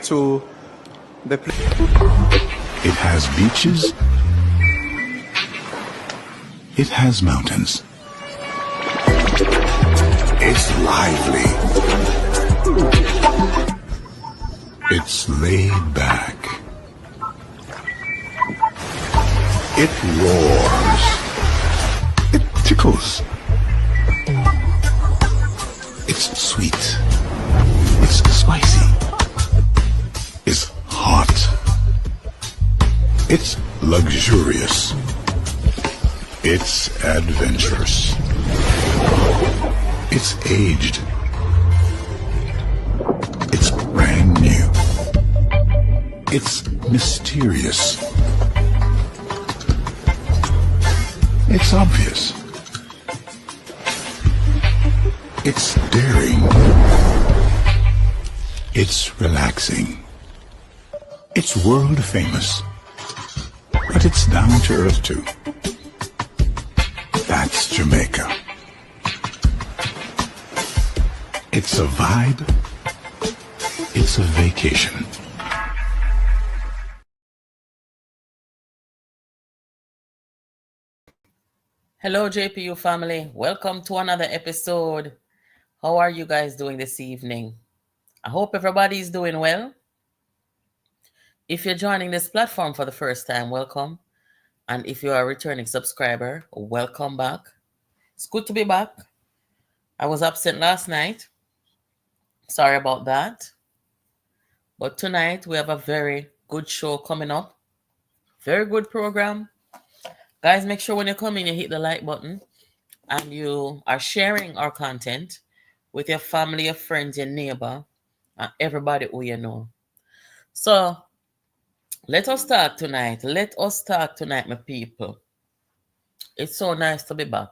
to the It has beaches. It has mountains. It's lively. It's laid back. It roars. It tickles. It's sweet. It's spicy. It's hot. It's luxurious. It's adventurous. It's aged. It's brand new. It's mysterious. It's obvious. It's daring. It's relaxing. It's world famous. But it's down to earth too. That's Jamaica. It's a vibe. It's a vacation. Hello, JPU family. Welcome to another episode. How are you guys doing this evening? I hope everybody is doing well. If you're joining this platform for the first time, welcome. And if you are a returning subscriber, welcome back. It's good to be back. I was absent last night. Sorry about that. But tonight we have a very good show coming up. Very good program. Guys, make sure when you come in, you hit the like button and you are sharing our content with your family, your friends, your neighbor, and everybody who you know. So, let us start tonight. My people. It's so nice to be back.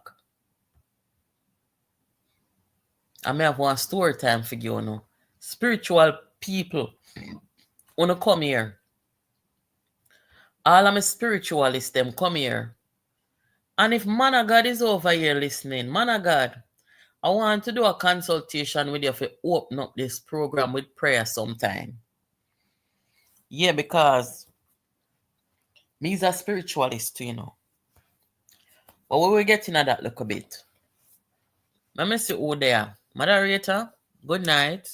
I may have one story time for you know. Spiritual people wanna come here. All of my spiritualists, them come here. And if man of God is over here listening, man of God, I want to do a consultation with you to open up this program with prayer sometime. Yeah, because me is a spiritualist, you know. But we will get into that little bit. Let me see who there. Moderator, good night.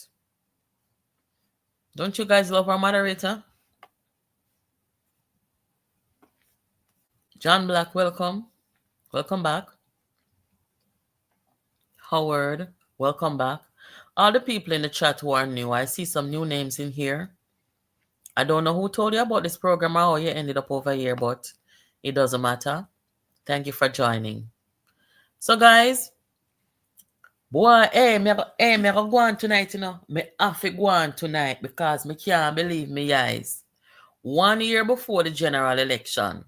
Don't you guys love our moderator? John Black, welcome. Welcome back. Howard, welcome back. All the people in the chat who are new, I see some new names in here. I don't know who told you about this program or how you ended up over here, but it doesn't matter. Thank you for joining. So, guys, boy, me go on tonight, you know. Me have to go on tonight because me can't believe me eyes. 1 year before the general election,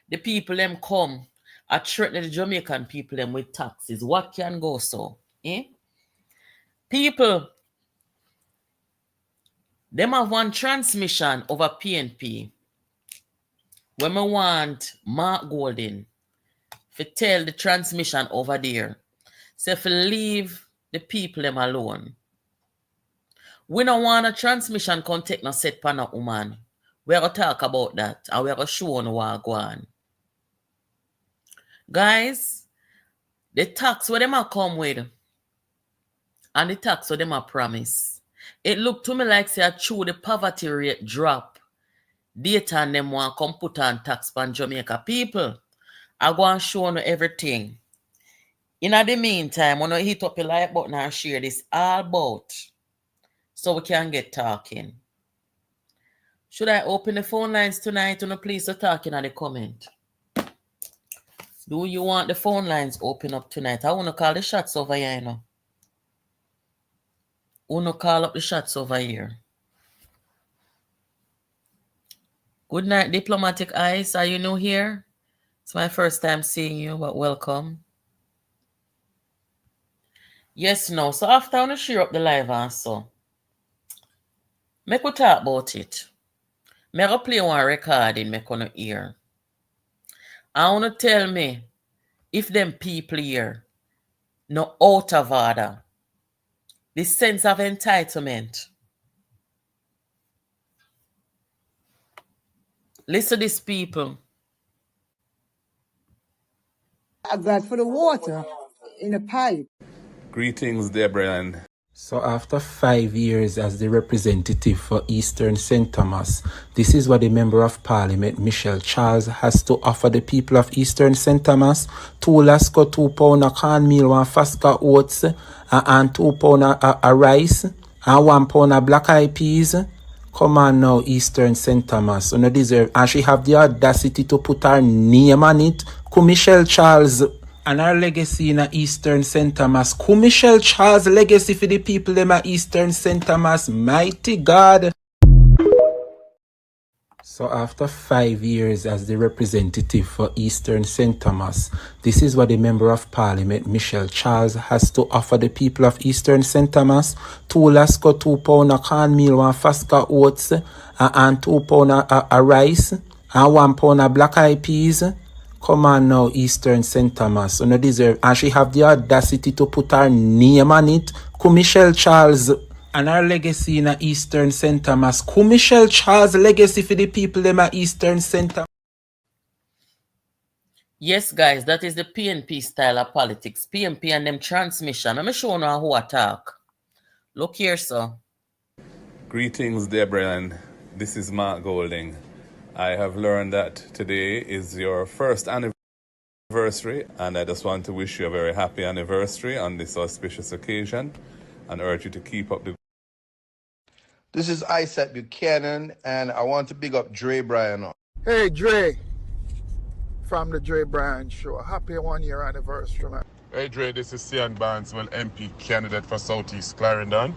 the people them come and threaten the Jamaican people them with taxes. What can go so? Eh? People, them have one transmission over PNP. When I want Mark Golden to tell the transmission over there, say if leave the people them alone. We don't want a transmission can take no set pan a woman. We're going to talk about that and we're going to show on what go on. Guys, the tax what them a come with and the tax what them a promise. It look to me like say a true the poverty rate drop. Data and them want come put on tax pan Jamaica people. I go and show you everything. In the meantime, when you hit up the like button and share this all about so we can get talking. Should I open the phone lines tonight? Please to talking in the comment. Do you want the phone lines open up tonight? I want to call the shots over here, you know. I want to call up the shots over here. Good night, Diplomatic Eyes. Are you new here? It's my first time seeing you, but welcome. Yes, no. So after I want to share up the live answer, make we talk about it. Me go play one recording, make you hear. I want to tell me if them people here no out of order. The sense of entitlement. Listen to these people. I got for the water in a pipe. Greetings, Deborah. So after 5 years as the representative for Eastern St. Thomas, this is what the Member of Parliament, Michelle Charles, has to offer the people of Eastern St. Thomas. 2 lasco, 2 pound of cornmeal, 1 fasca oats, and 2 pound of rice, and 1 pound of black eyed peas. Come on now, Eastern St. Thomas. You no deserve. And she have the audacity to put her name on it. Michelle Charles. And our legacy in Eastern St. Thomas. Michelle Charles' legacy for the people them at Eastern St. Thomas. Mighty God. So after 5 years as the representative for Eastern St. Thomas, this is what the Member of Parliament, Michelle Charles, has to offer the people of Eastern St. Thomas. 2 lasco, 2 pound of cornmeal, 1 fasca oats, and 2 pound of rice, and 1 pound of black eyed peas. Come on now, Eastern St. Thomas. You no deserve. And she have the audacity to put her name on it. Michelle Charles. And her legacy in Eastern St. Thomas. Michelle Charles' legacy for the people them at Eastern St. Thomas. Yes, guys, that is the PNP style of politics. PNP and them transmission. I'm sure you who attack. Look here, sir. Greetings, Deborah. This is Mark Golding. I have learned that today is your first anniversary, and I just want to wish you a very happy anniversary on this auspicious occasion and urge you to keep up the... This is Isaac Buchanan, and I want to big up Dre Bryan. Hey, Dre, from the Dre Bryan Show. Happy 1 year anniversary, man. Hey, Dre, this is Cian Barneswell, MP candidate for Southeast Clarendon.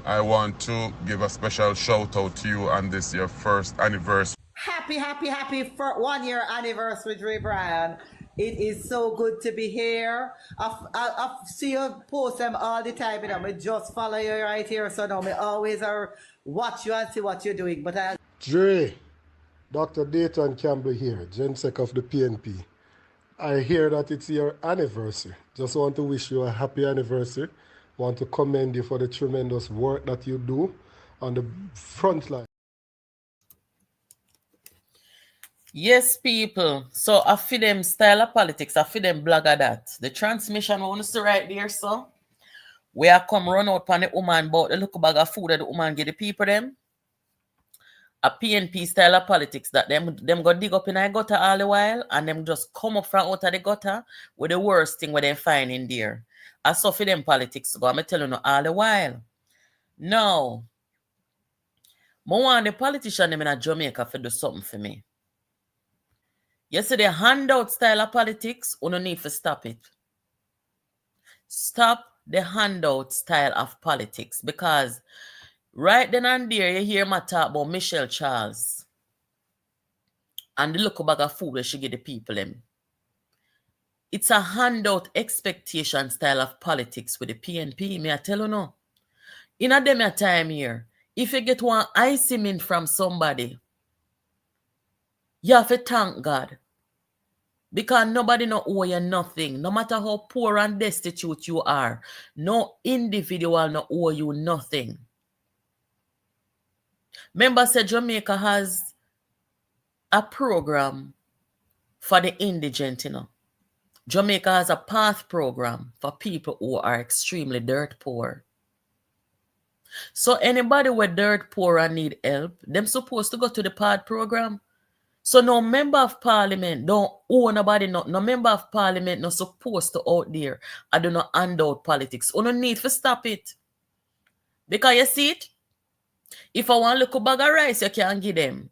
I want to give a special shout out to you on this, your first anniversary. Happy for 1 year anniversary, Dre Bryan. It is so good to be here. I see you post them all the time, you know. I just follow you right here, so now I always watch you and see what you're doing. But Dre, Dr. Dayton Campbell here, Gensec of the PNP. I hear that it's your anniversary. Just want to wish you a happy anniversary. Want to commend you for the tremendous work that you do on the front line. Yes, people. So I feel them style of politics. I feel them blogger that. The transmission we want to see right there, so we are come run out on the woman about the look bag of food that the woman get the people them. A PNP style of politics that them go dig up in a gutter all the while and them just come up from out of the gutter with the worst thing where they find in there. I saw for them politics go. I'm telling you all the while. Now, I want the politician them in Jamaica to do something for me. Yesterday, handout style of politics, you don't need to stop it. Stop the handout style of politics, because right then and there, you hear me talk about Michelle Charles and the little bag of food that she give the people them. It's a handout expectation style of politics with the PNP. May I tell you no? In a dem time here, if you get one icy mint from somebody, you have to thank God. Because nobody no owe you nothing. No matter how poor and destitute you are, no individual no owe you nothing. Remember, said Jamaica has a program for the indigent, you know. Jamaica has a path program for people who are extremely dirt poor. So anybody with dirt poor and need help, them supposed to go to the path program. So no member of parliament don't owe nobody, no member of parliament not supposed to out there. I do not hand out politics. You don't need to stop it. Because you see it, if I want to look a bag of rice, you can give them.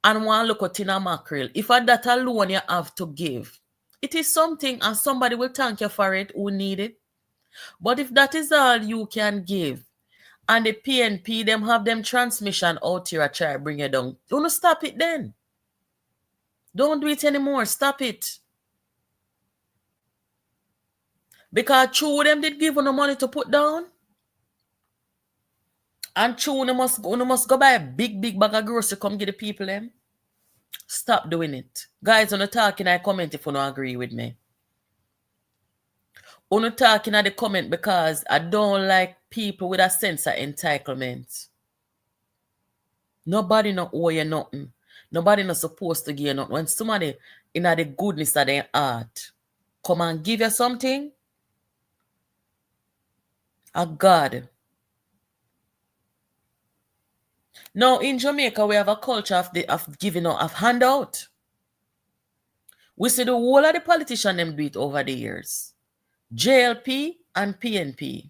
And want to look at tin of mackerel, if I that alone you have to give, it is something and somebody will thank you for it who need it. But if that is all you can give, and the PNP, them have them transmission out here, I try to bring you down, don't stop it then. Don't do it anymore. Stop it. Because true them did give you no money to put down. And true you must go buy a big bag of grocery come get the people them. Stop doing it. Guys, on the talking, I comment if you don't agree with me. On the talking at the comment because I don't like people with a sense of entitlement. Nobody no owe you nothing. Nobody not supposed to give nothing. When somebody in the goodness of their heart come and give you something, a God. Now in Jamaica, we have a culture of giving out, of handout. We see the whole of the politicians them do it over the years. JLP and PNP.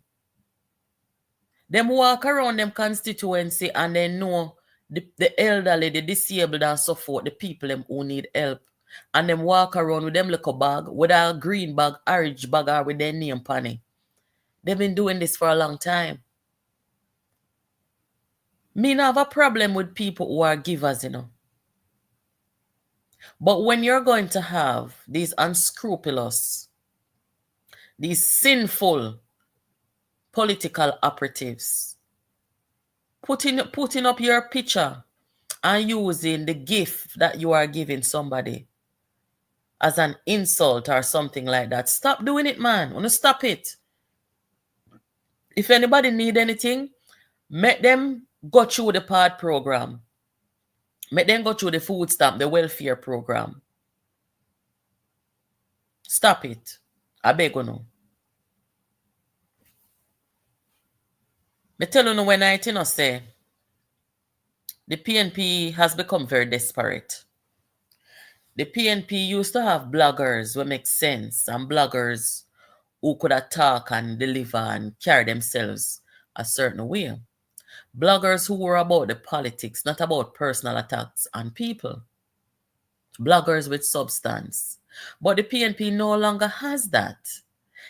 Them walk around them constituency and they know the elderly, the disabled and so forth, the people them who need help. And them walk around with them little bag, with a green bag, orange bag, or with their name on it. They've been doing this for a long time. Me not have a problem with people who are givers, But when you're going to have these unscrupulous, these sinful political operatives putting up your picture and using the gift that you are giving somebody as an insult or something like that, stop doing it, man. Wanna stop it. If anybody need anything, make them go through the PAD program. Make them go through the food stamp, the welfare program. Stop it. I beg you no. Me tell you no when I say the PNP has become very desperate. The PNP used to have bloggers who make sense and bloggers who could talk and deliver and carry themselves a certain way. Bloggers who were about the politics, not about personal attacks on people. Bloggers with substance. But the PNP no longer has that.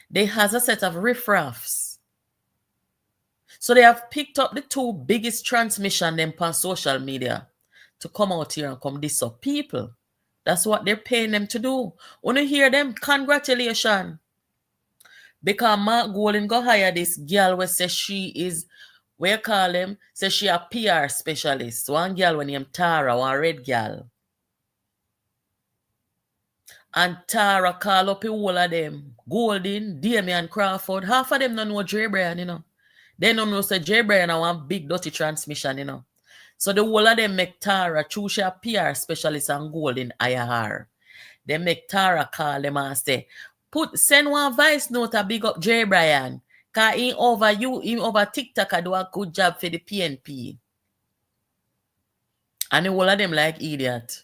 They has a set of riffraffs. So they have picked up the two biggest transmission them on social media to come out here and come diss up people. That's what they're paying them to do. When you hear them, congratulations. Because Mark Golden go hire this girl who says she is, where you call them, says she a PR specialist. One girl when named Tara, one red girl. And Tara call up a whole of them. Golden, Damion Crawford. Half of them don't know J. Brian, They don't know say J. Brian a one big dirty transmission, So the whole of them make Tara choose a PR specialist and Golden hire her. They make Tara call them and say, send one voice note a big up J. Brian. Cause him over TikTok I do a good job for the PNP. And the whole of them like idiot.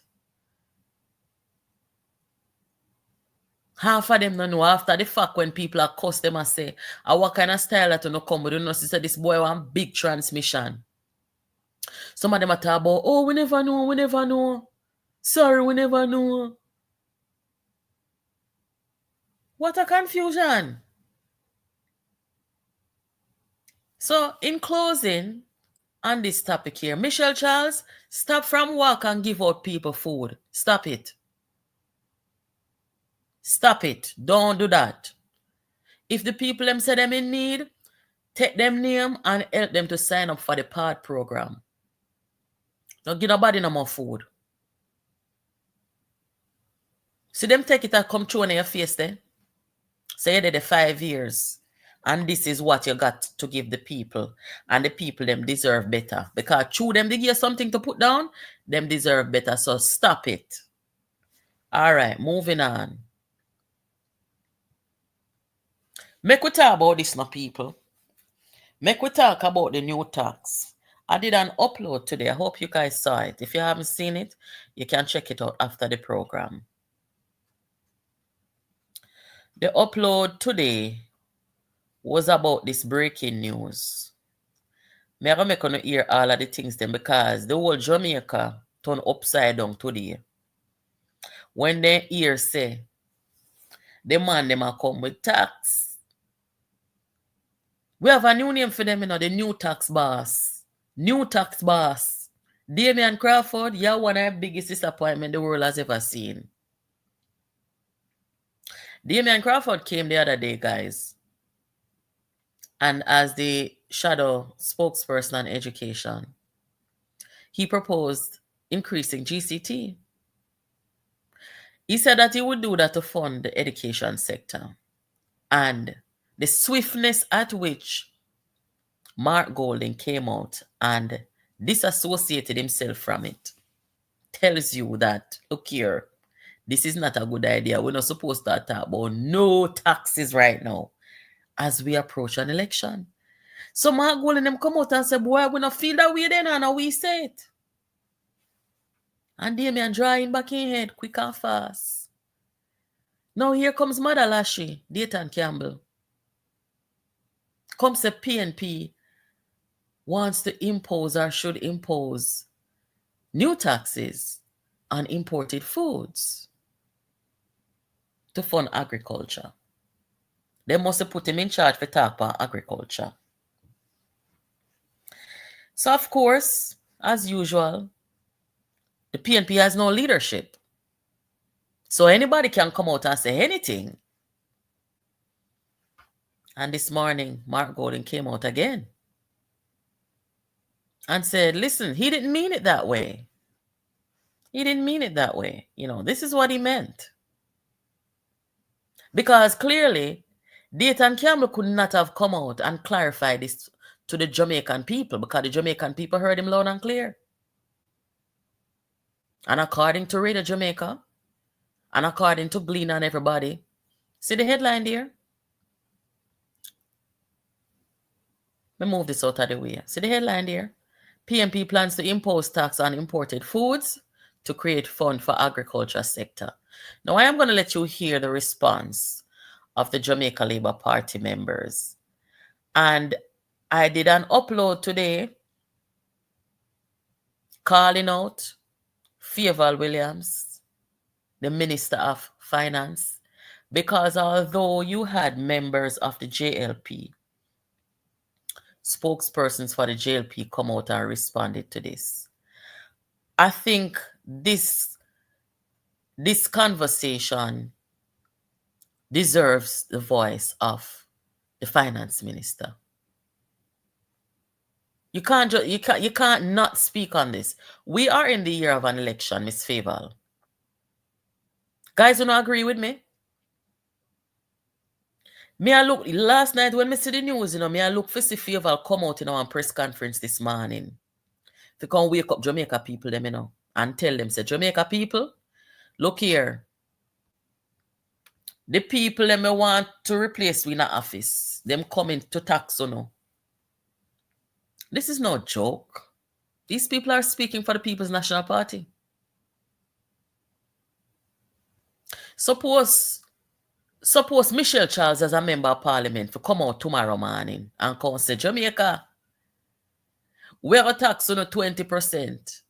Half of them don't know after the fact when people are cuss them and say, what kind of style that you no come with? You know, she said this boy want big transmission. Some of them are talk about, we never know. Sorry, we never know. What a confusion. So, in closing, on this topic here, Michelle Charles, stop from work and give out people food. Stop it. Stop it. Don't do that. If the people them say them in need, take them name and help them to sign up for the PAD program. Don't give nobody no more food. See them take it and come through on your face then. Say you did the 5 years. And this is what you got to give the people. And the people them deserve better. Because through them they give you something to put down, them deserve better. So stop it. Alright, moving on. Make we talk about this now, people. Make we talk about the new tax. I did an upload today. I hope you guys saw it. If you haven't seen it, you can check it out after the program. The upload today was about this breaking news. Me are make you hear all of the things then because the whole Jamaica turned upside down today. When they hear say, the man them a come with tax. We have a new name for them, the new tax boss. New tax boss. Damion Crawford, you're one of the biggest disappointments the world has ever seen. Damion Crawford came the other day, guys. And as the shadow spokesperson on education, he proposed increasing GCT. He said that he would do that to fund the education sector. And the swiftness at which Mark Golding came out and disassociated himself from it tells you that, look here, this is not a good idea. We're not supposed to talk about no taxes right now as we approach an election. So Mark Gold and them come out and say, boy, we not feel that way then, and we say it. And Damion drawing back in head quick and fast. Now here comes Mother Lashley, Dayton Campbell. Comes the PNP wants to impose or should impose new taxes on imported foods to fund agriculture. They must have put him in charge for talk about agriculture. So, of course, as usual, the PNP has no leadership. So anybody can come out and say anything. And this morning, Mark Golden came out again and said, listen, he didn't mean it that way. He didn't mean it that way. You know, this is what he meant. Because clearly, Dayton Campbell could not have come out and clarified this to the Jamaican people, because the Jamaican people heard him loud and clear. And according to Radio Jamaica, and according to Glean and everybody, see the headline there? Let me move this out of the way. See the headline there? PNP plans to impose tax on imported foods to create fund for agriculture sector. Now, I am going to let you hear the response of the Jamaica Labour Party members. And I did an upload today calling out Favour Williams, the Minister of Finance, because although you had members of the JLP, spokespersons for the JLP come out and responded to this, I think this conversation deserves the voice of the finance minister. You can't not speak on this. We are in the year of an election, Miss Faval. Guys, you don't agree with me? Me I look last night when me see the news, me I look for see Faval come out in our press conference this morning. To come wake up Jamaica people them, and tell them, say, Jamaica people, look here. The people them want to replace we in the office. Them coming to tax, This is no joke. These people are speaking for the People's National Party. Suppose Michelle Charles as a member of parliament to come out tomorrow morning and come say, Jamaica, we are tax 20%.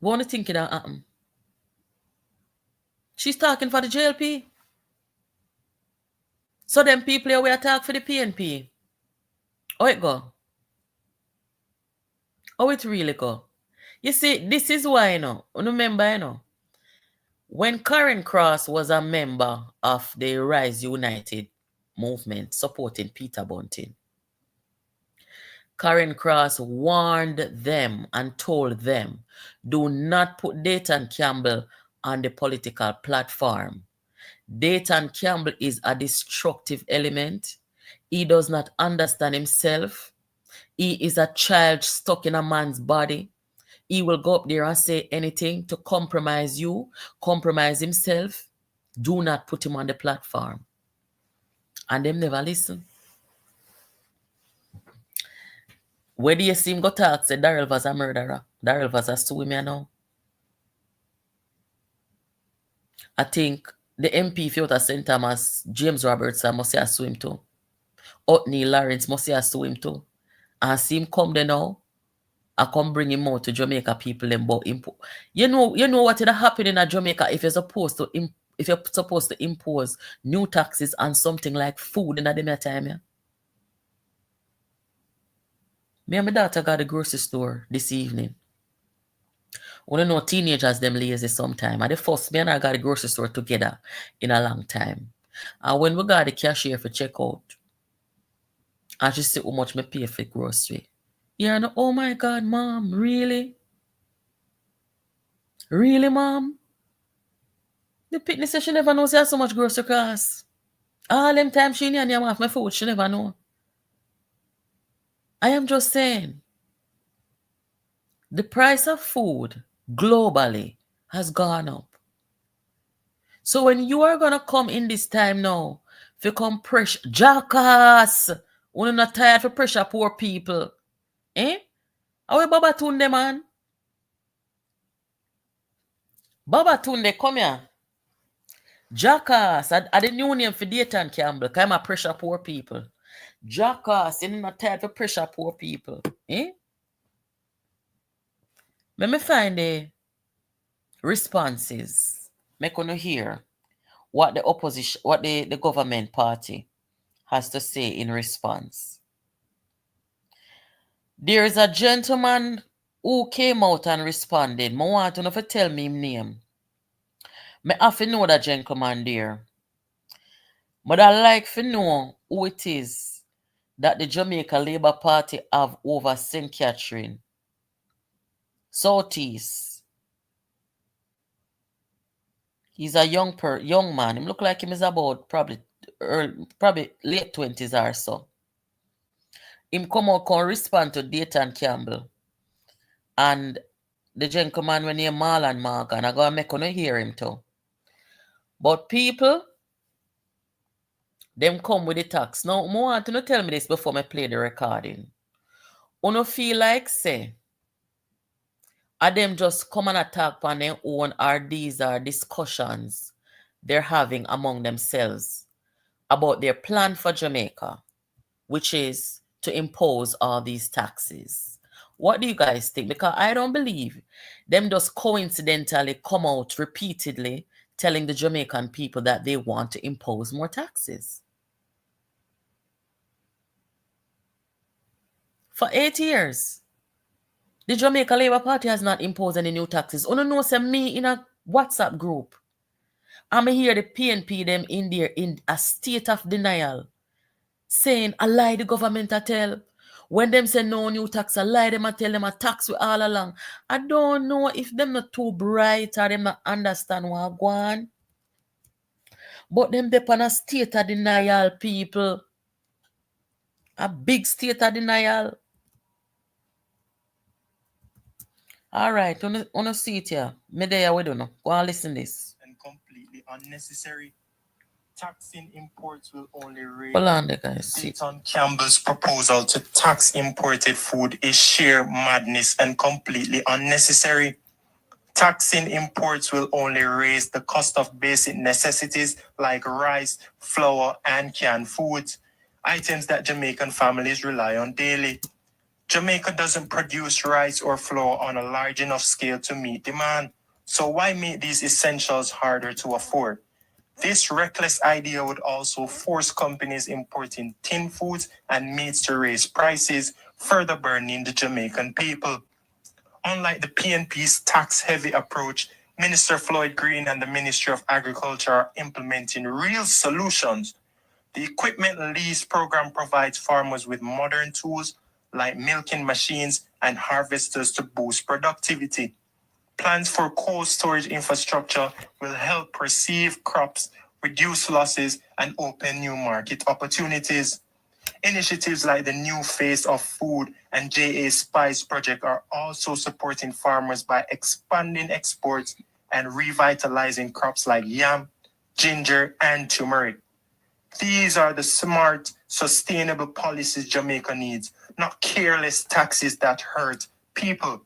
What do you think that happen? She's talking for the JLP. So them people here we attack for the PNP. How it go? How it really go? You see, this is why, remember, when Karen Cross was a member of the Rise United movement supporting Peter Bunting, Karen Cross warned them and told them, do not put Dayton Campbell on the political platform. Dayton Campbell is a destructive element. He does not understand himself. He is a child stuck in a man's body. He will go up there and say anything to compromise you, compromise himself. Do not put him on the platform. And them never listen. Where do you see him go talk? Say Darrell was a murderer. Darrell was a sue me now. I think the MP for St. Thomas, James Robertson, must have sue him too. Otney Lawrence must have sue him too. And see him come there now. I come bring him out to Jamaica people and about import. You know what is happening in Jamaica if you're supposed to impose new taxes on something like food in the time, yeah? Me and my daughter got a grocery store this evening. We know teenagers them lazy sometime. And the first me and I got a grocery store together in a long time. And when we got the cashier for checkout, and she said how much me pay for grocery. Yeah, no, oh my God, Mom, really? Really, Mom? The pitney said she never knows she has so much grocery cost. All them time she and you have my food, she never know. I am just saying. The price of food globally has gone up. So when you are going to come in this time now, if you come pressure, jackass, we're not tired for pressure poor people. Eh? How we Baba Tunde, man? Baba Tunde, come here. Jackass, I the new name for Dayton Campbell, because I'm a pressure poor people. Jackass, you're not tired for pressure poor people. Eh? Let me find the responses. Make you hear what the opposition, what the government party has to say in response. There is a gentleman who came out and responded. I want to know if you tell me his name. I have to know that gentleman there. But I like to know who it is that the Jamaica Labour Party have over St. Catherine, Southeast. He's a young man. He look like him is about probably late 20s or so. Him come out and respond to Dayton Campbell. And the gentleman when he Marlon Morgan, I gotta make you hear him too. But people, them come with the tax. Now, I want to tell me this before I play the recording. You feel like, say, are them just come and attack on their own, or these are discussions they're having among themselves about their plan for Jamaica, which is to impose all these taxes. What do you guys think? Because I don't believe them just coincidentally come out repeatedly telling the Jamaican people that they want to impose more taxes. For 8 years, the Jamaica Labour Party has not imposed any new taxes. You know, say me in a WhatsApp group, I'm hear the PNP them in there in a state of denial, saying a lie the government a tell. When them say no new tax, a lie them a tell them a tax we all along. I don't know if them not too bright or them not understand what go on. But them depend on a state of denial, people. A big state of denial. All right, wanna see it here. Me there we don't know. Go and listen this. And completely unnecessary. Taxing imports will only raise. Hold on, guys. Dayton Campbell's proposal to tax imported food is sheer madness and completely unnecessary. Taxing imports will only raise the cost of basic necessities like rice, flour, and canned foods, items that Jamaican families rely on daily. Jamaica doesn't produce rice or flour on a large enough scale to meet demand, so why make these essentials harder to afford? This reckless idea would also force companies importing tin foods and meats to raise prices, further burdening the Jamaican people. Unlike the PNP's tax-heavy approach, Minister Floyd Green and the Ministry of Agriculture are implementing real solutions. The equipment lease program provides farmers with modern tools like milking machines and harvesters to boost productivity. Plans for cold storage infrastructure will help preserve crops, reduce losses, and open new market opportunities. Initiatives like the New Face of Food and JA Spice project are also supporting farmers by expanding exports and revitalizing crops like yam, ginger, and turmeric. These are the smart, sustainable policies Jamaica needs, not careless taxes that hurt people.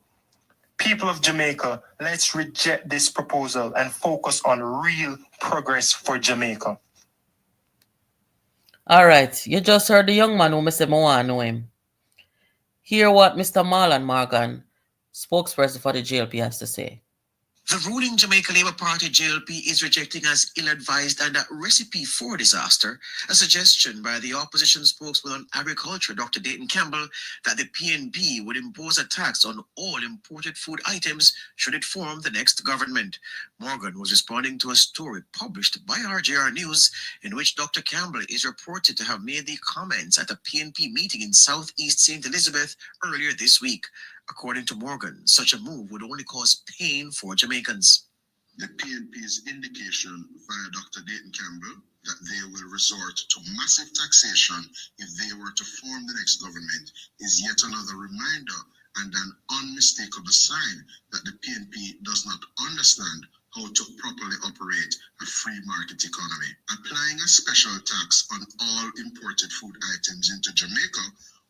People of Jamaica, let's reject this proposal and focus on real progress for Jamaica. All right, you just heard the young man who I said I want to know him. Hear what Mr. Marlon Morgan, spokesperson for the JLP, has to say. The ruling Jamaica Labour Party JLP is rejecting as ill-advised and a recipe for disaster a suggestion by the opposition spokesman on agriculture, Dr. Dayton Campbell, that the PNP would impose a tax on all imported food items should it form the next government. Morgan was responding to a story published by RJR News in which Dr. Campbell is reported to have made the comments at a PNP meeting in Southeast St. Elizabeth earlier this week. According to Morgan, such a move would only cause pain for Jamaicans. The PNP's indication via Dr. Dayton Campbell that they will resort to massive taxation if they were to form the next government is yet another reminder and an unmistakable sign that the PNP does not understand how to properly operate a free market economy. Applying a special tax on all imported food items into Jamaica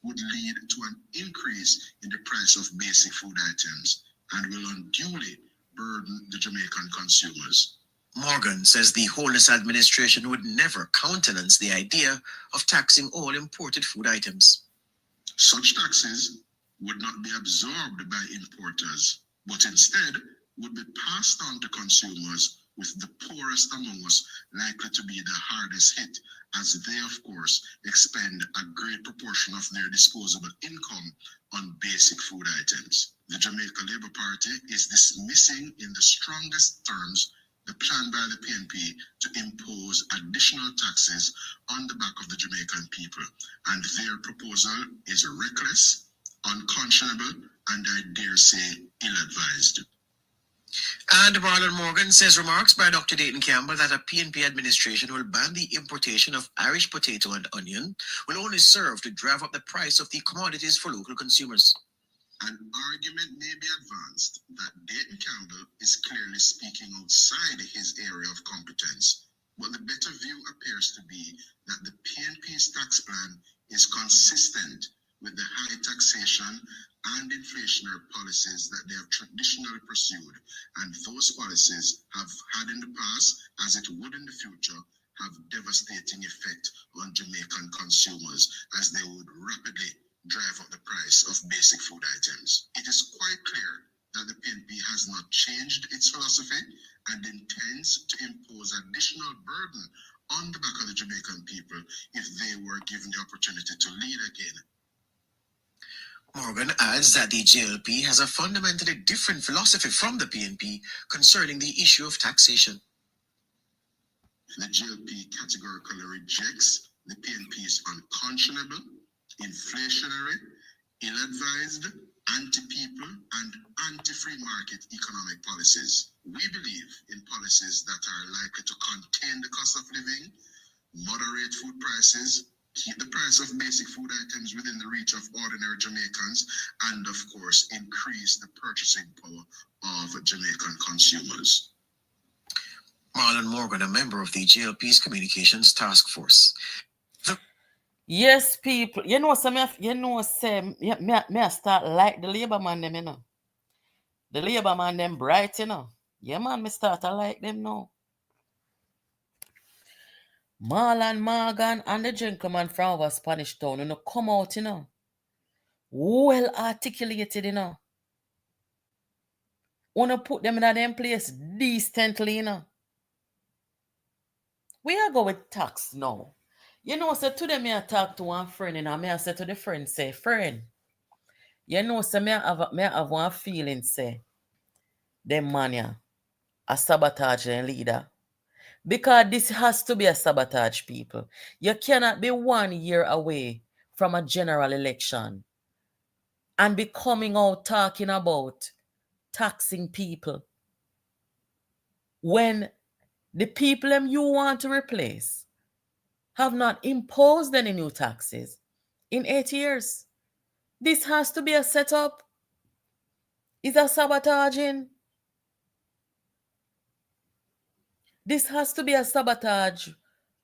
would lead to an increase in the price of basic food items and will unduly burden the Jamaican consumers. Morgan says the Holness administration would never countenance the idea of taxing all imported food items. Such taxes would not be absorbed by importers, but instead would be passed on to consumers, with the poorest among us likely to be the hardest hit, as they, of course, expend a great proportion of their disposable income on basic food items. The Jamaica Labour Party is dismissing in the strongest terms the plan by the PNP to impose additional taxes on the back of the Jamaican people, and their proposal is reckless, unconscionable, and I dare say ill-advised. And Marlon Morgan says remarks by Dr. Dayton Campbell that a PNP administration will ban the importation of Irish potato and onion will only serve to drive up the price of the commodities for local consumers. An argument may be advanced that Dayton Campbell is clearly speaking outside his area of competence, but the better view appears to be that the PNP's tax plan is consistent with the high taxation and inflationary policies that they have traditionally pursued, and those policies have had in the past, as it would in the future, have devastating effect on Jamaican consumers, as they would rapidly drive up the price of basic food items. It is quite clear that the PNP has not changed its philosophy and intends to impose additional burden on the back of the Jamaican people if they were given the opportunity to lead again. Morgan adds that the JLP has a fundamentally different philosophy from the PNP concerning the issue of taxation. The JLP categorically rejects the PNP's unconscionable, inflationary, ill-advised, anti-people, and anti-free market economic policies. We believe in policies that are likely to contain the cost of living, moderate food prices, keep the price of basic food items within the reach of ordinary Jamaicans, and of course, increase the purchasing power of Jamaican consumers. Marlon Morgan, a member of the JLP's Communications Task Force. Yes, people. Me I start like the Labour man them, you know. The Labour man them bright, you know. Yeah, man, me start to like them now. Marlon Morgan and the gentleman from our Spanish town, you know, come out, you know. Well articulated, you know. Wanna put them in them place decently, you know. We are go with tax now. You know, so today me I talk to one friend and I say to the friend, say, friend, you know, so me have one feeling, say, them man ya, a sabotage and leader. Because this has to be a sabotage, people. You cannot be 1 year away from a general election and be coming out talking about taxing people when the people them you want to replace have not imposed any new taxes in 8 years. This has to be a setup. It's a sabotaging. This has to be a sabotage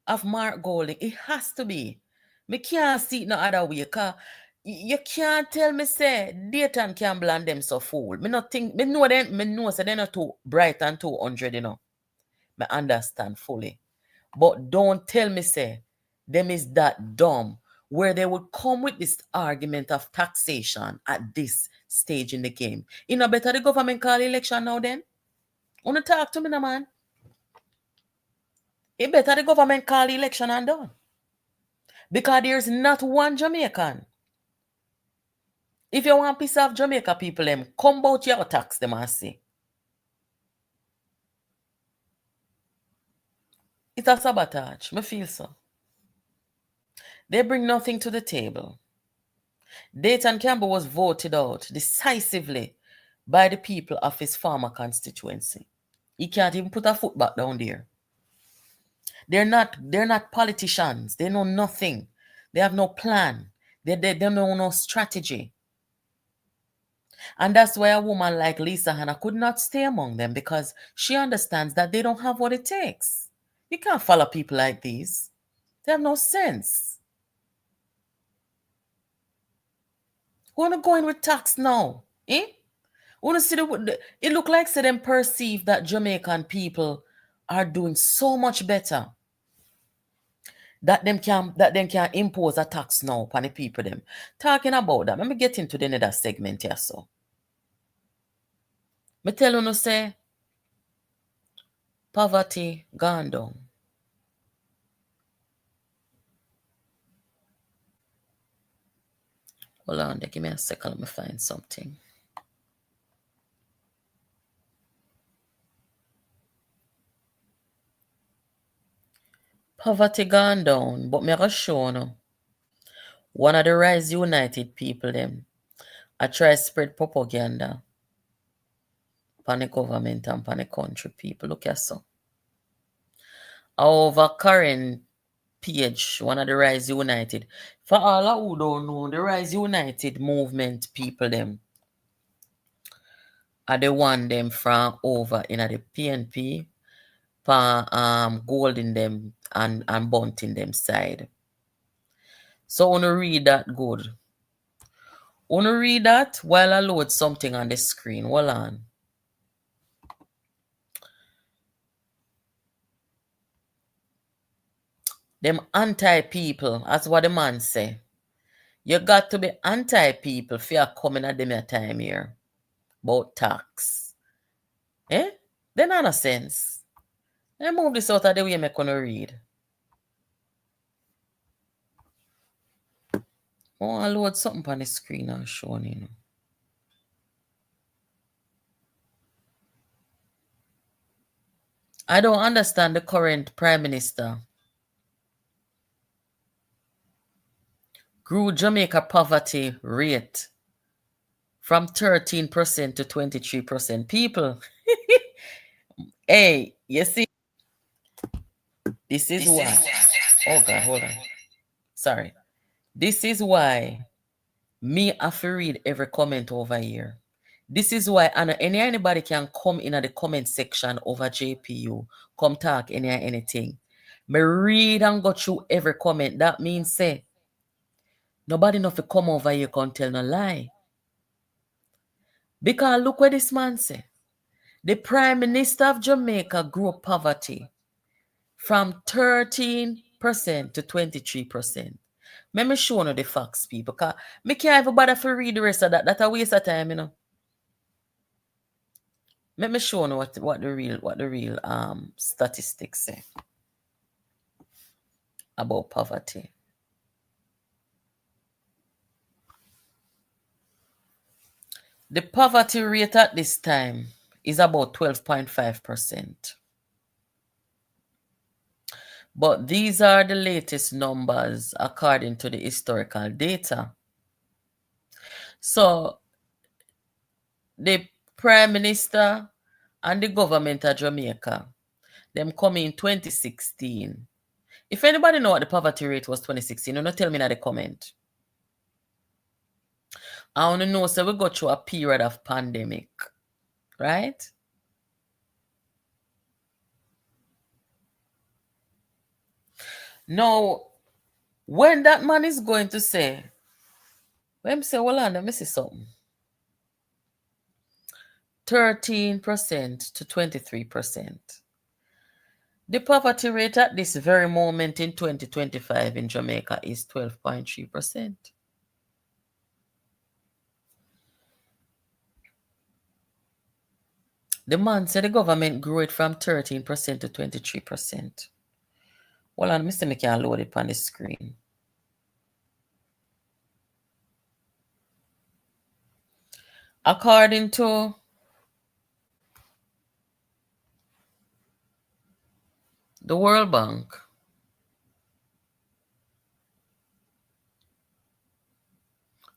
of Mark Golding. It has to be. Me can't see it no other way. Cause you can't tell me say Dayton Campbell and them so fool. Me know say they're not too bright and 200, you know. Me understand fully. But don't tell me say them is that dumb where they would come with this argument of taxation at this stage in the game. You know better the government call election now then? Wanna talk to me now, man? It better the government call election and done. Because there's not one Jamaican. If you want piece of Jamaica people, them come about your tax them and say. It's a sabotage. Me feel so. They bring nothing to the table. Dayton Campbell was voted out decisively by the people of his former constituency. He can't even put a foot back down there. They're not politicians. They know nothing. They have no plan. They know no strategy. And that's why a woman like Lisa Hanna could not stay among them, because she understands that they don't have what it takes. You can't follow people like these. They have no sense. Who wanna go in with tax now? Eh? Wanna see it look like them perceive that Jamaican people are doing so much better that them can impose a tax now upon the people them. Talking about that, let me get into the another segment here. So me tell you, say poverty gone down. Hold on, give me a second, let me find something. Poverty gone down, but me I show you. One of the Rise United people them, I try spread propaganda upon the government and upon the country people. Look at so. Over current page, one of the Rise United. For all who don't know, the Rise United movement people them are the one them from over in the PNP for gold in them and bunting them side. So I want to read that good. I want to read that while I load something on the screen. Hold on. Them anti-people, that's what the man say. You got to be anti-people if you're coming at them a time here. About tax. Eh? They not no sense. Let me move this out of the way I'm going to read. Oh, I load something on the screen and show you. I don't understand the current Prime Minister. Grew Jamaica poverty rate from 13% to 23%. People, hey, you see, this is why. Oh God, hold on. Sorry. This is why me have to read every comment over here. This is why anybody can come in at the comment section over JPU, come talk anything. Me read and go through every comment. That means say, nobody know to come over here can tell no lie. Because look what this man say. The Prime Minister of Jamaica grew poverty from 13% to 23%. Let me show you the facts, people. Because I can't even bother to read the rest of that. That's a waste of time, you know. Let me show you what the real statistics say about poverty. The poverty rate at this time is about 12.5%. But these are the latest numbers according to the historical data. So the Prime Minister and the government of Jamaica, them come in 2016. If anybody know what the poverty rate was 2016, you know, tell me in the comment. I want to know, so we go through a period of pandemic, right? Now, when that man is going to say, let me say, hold on, let me see something. 13% to 23%. The poverty rate at this very moment in 2025 in Jamaica is 12.3%. The man said the government grew it from 13% to 23%. Well, let me see if I can load it on the screen. According to the World Bank,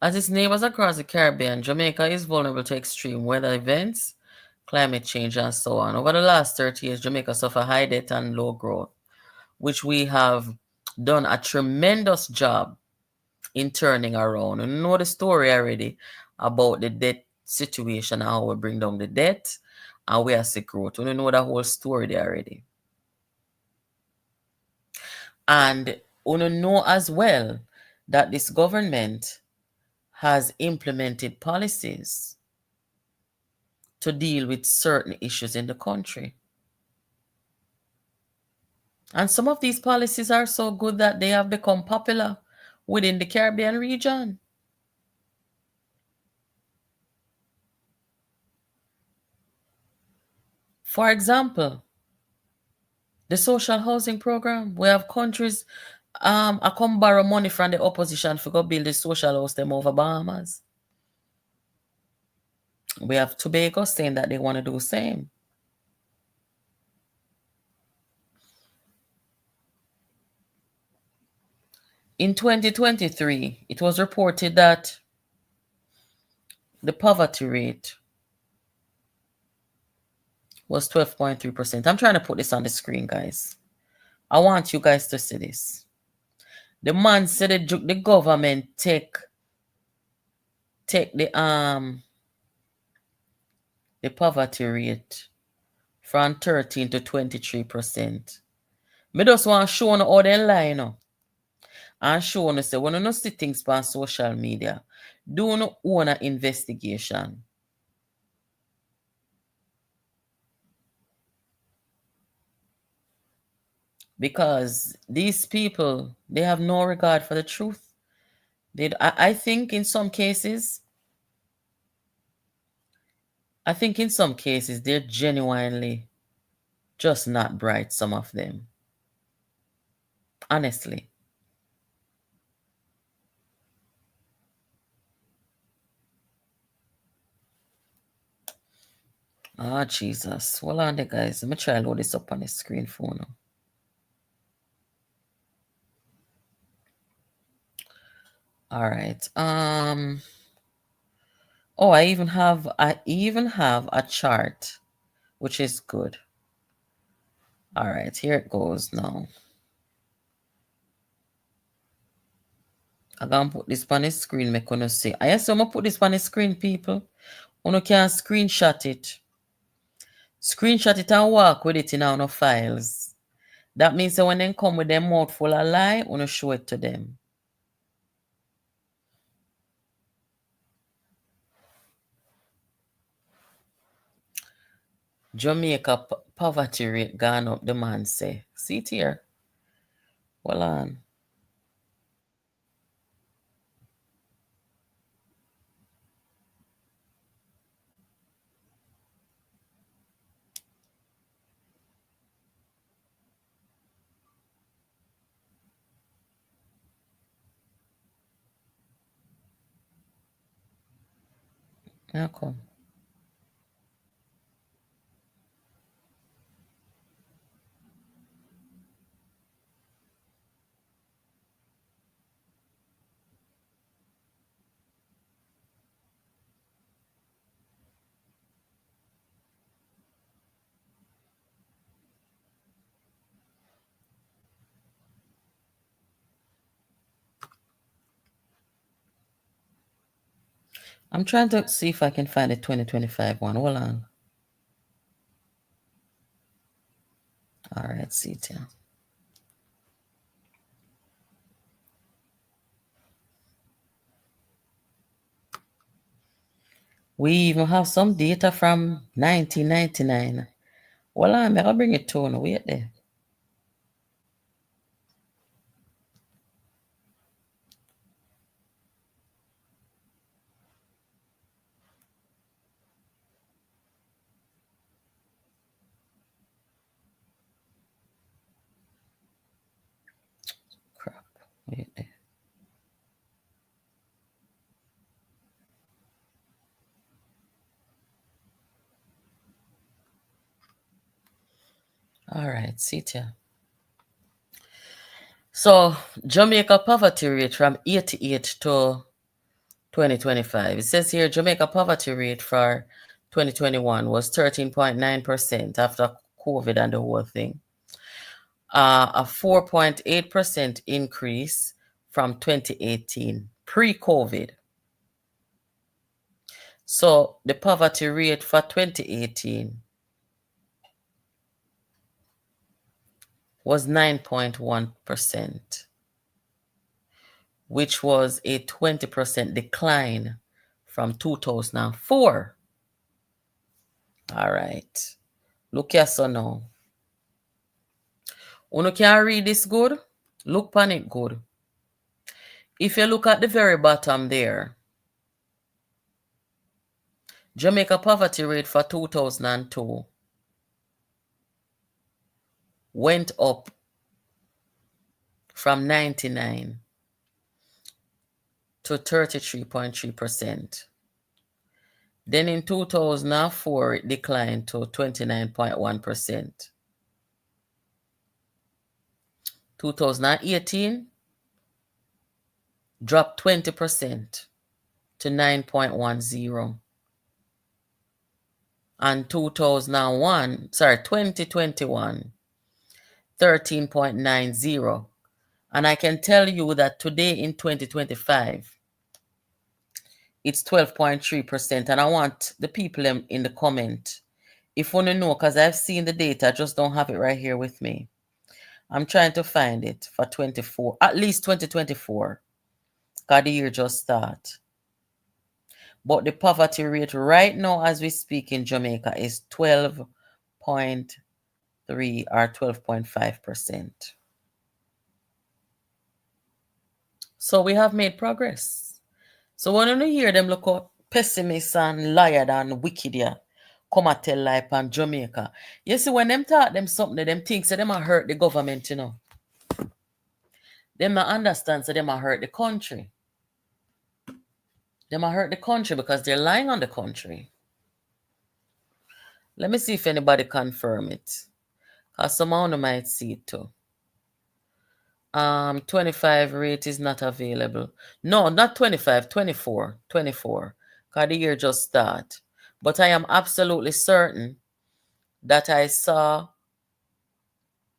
as its neighbors across the Caribbean, Jamaica is vulnerable to extreme weather events, climate change, and so on. Over the last 30 years, Jamaica suffered high debt and low growth, which we have done a tremendous job in turning around. You know the story already about the debt situation and how we bring down the debt and we are sick growth. We don't know the whole story there already. And we don't know as well that this government has implemented policies to deal with certain issues in the country. And some of these policies are so good that they have become popular within the Caribbean region. For example, the social housing program. We have countries I come borrow money from the opposition to go build the social house them over Bahamas. We have Tobago saying that they want to do the same. In 2023, it was reported that the poverty rate was 12.3%. I'm trying to put this on the screen, guys. I want you guys to see this. The man said the government take the poverty rate from 13 to 23%. Me just want to show you how they lie, you know. And show you say when you see things on social media, do no own an investigation. Because these people, they have no regard for the truth. I think in some cases, they're genuinely just not bright, some of them. Honestly. Ah, Jesus. Hold on there, guys. Let me try to load this up on the screen for now. All right. Oh, I even have a chart, which is good. All right, here it goes now. I'm gonna put this on the screen, make you see. I guess I'm gonna put this on the screen, people. You can screenshot it. Screenshot it and walk with it in our files. That means that when they come with their mouth full of lie, you wanna show it to them. Jamaica poverty rate gone up, the man say. See it here. Hold on. Now come. I'm trying to see if I can find the 2025 one. Hold on. All right, see it here. We even have some data from 1999. Hold on, I'll bring it to you. Wait there. Crap. Wait there. All right, see it here. So, Jamaica poverty rate from 88 to 2025. It says here Jamaica poverty rate for 2021 was 13.9% after COVID and the whole thing. A 4.8% increase from 2018, pre-COVID. So the poverty rate for 2018 was 9.1%, which was a 20% decline from 2004. All right. Look here, so now. Uno can read this good? Look on it good. If you look at the very bottom there, Jamaica poverty rate for 2002 went up from 99 to 33.3%. Then in 2004, it declined to 29.1%. 2018 dropped 20% to 9.10. And 2021, 13.90. And I can tell you that today in 2025, it's 12.3%. And I want the people in the comment, if you want to know, because I've seen the data, I just don't have it right here with me. I'm trying to find it for 24, at least 2024, because the year just started. But the poverty rate right now as we speak in Jamaica is 12.3 or 12.5%. So we have made progress. So when you hear them look up pessimist and liar and wicked here, come and tell life on Jamaica. You see, when them talk them something, them think so them a hurt the government, you know. Them not understand so them a hurt the country. Them a hurt the country because they're lying on the country. Let me see if anybody confirm it. Because someone might see it too. 25 rate is not available. No, not 25, 24. 24. Because the year just start. But I am absolutely certain that I saw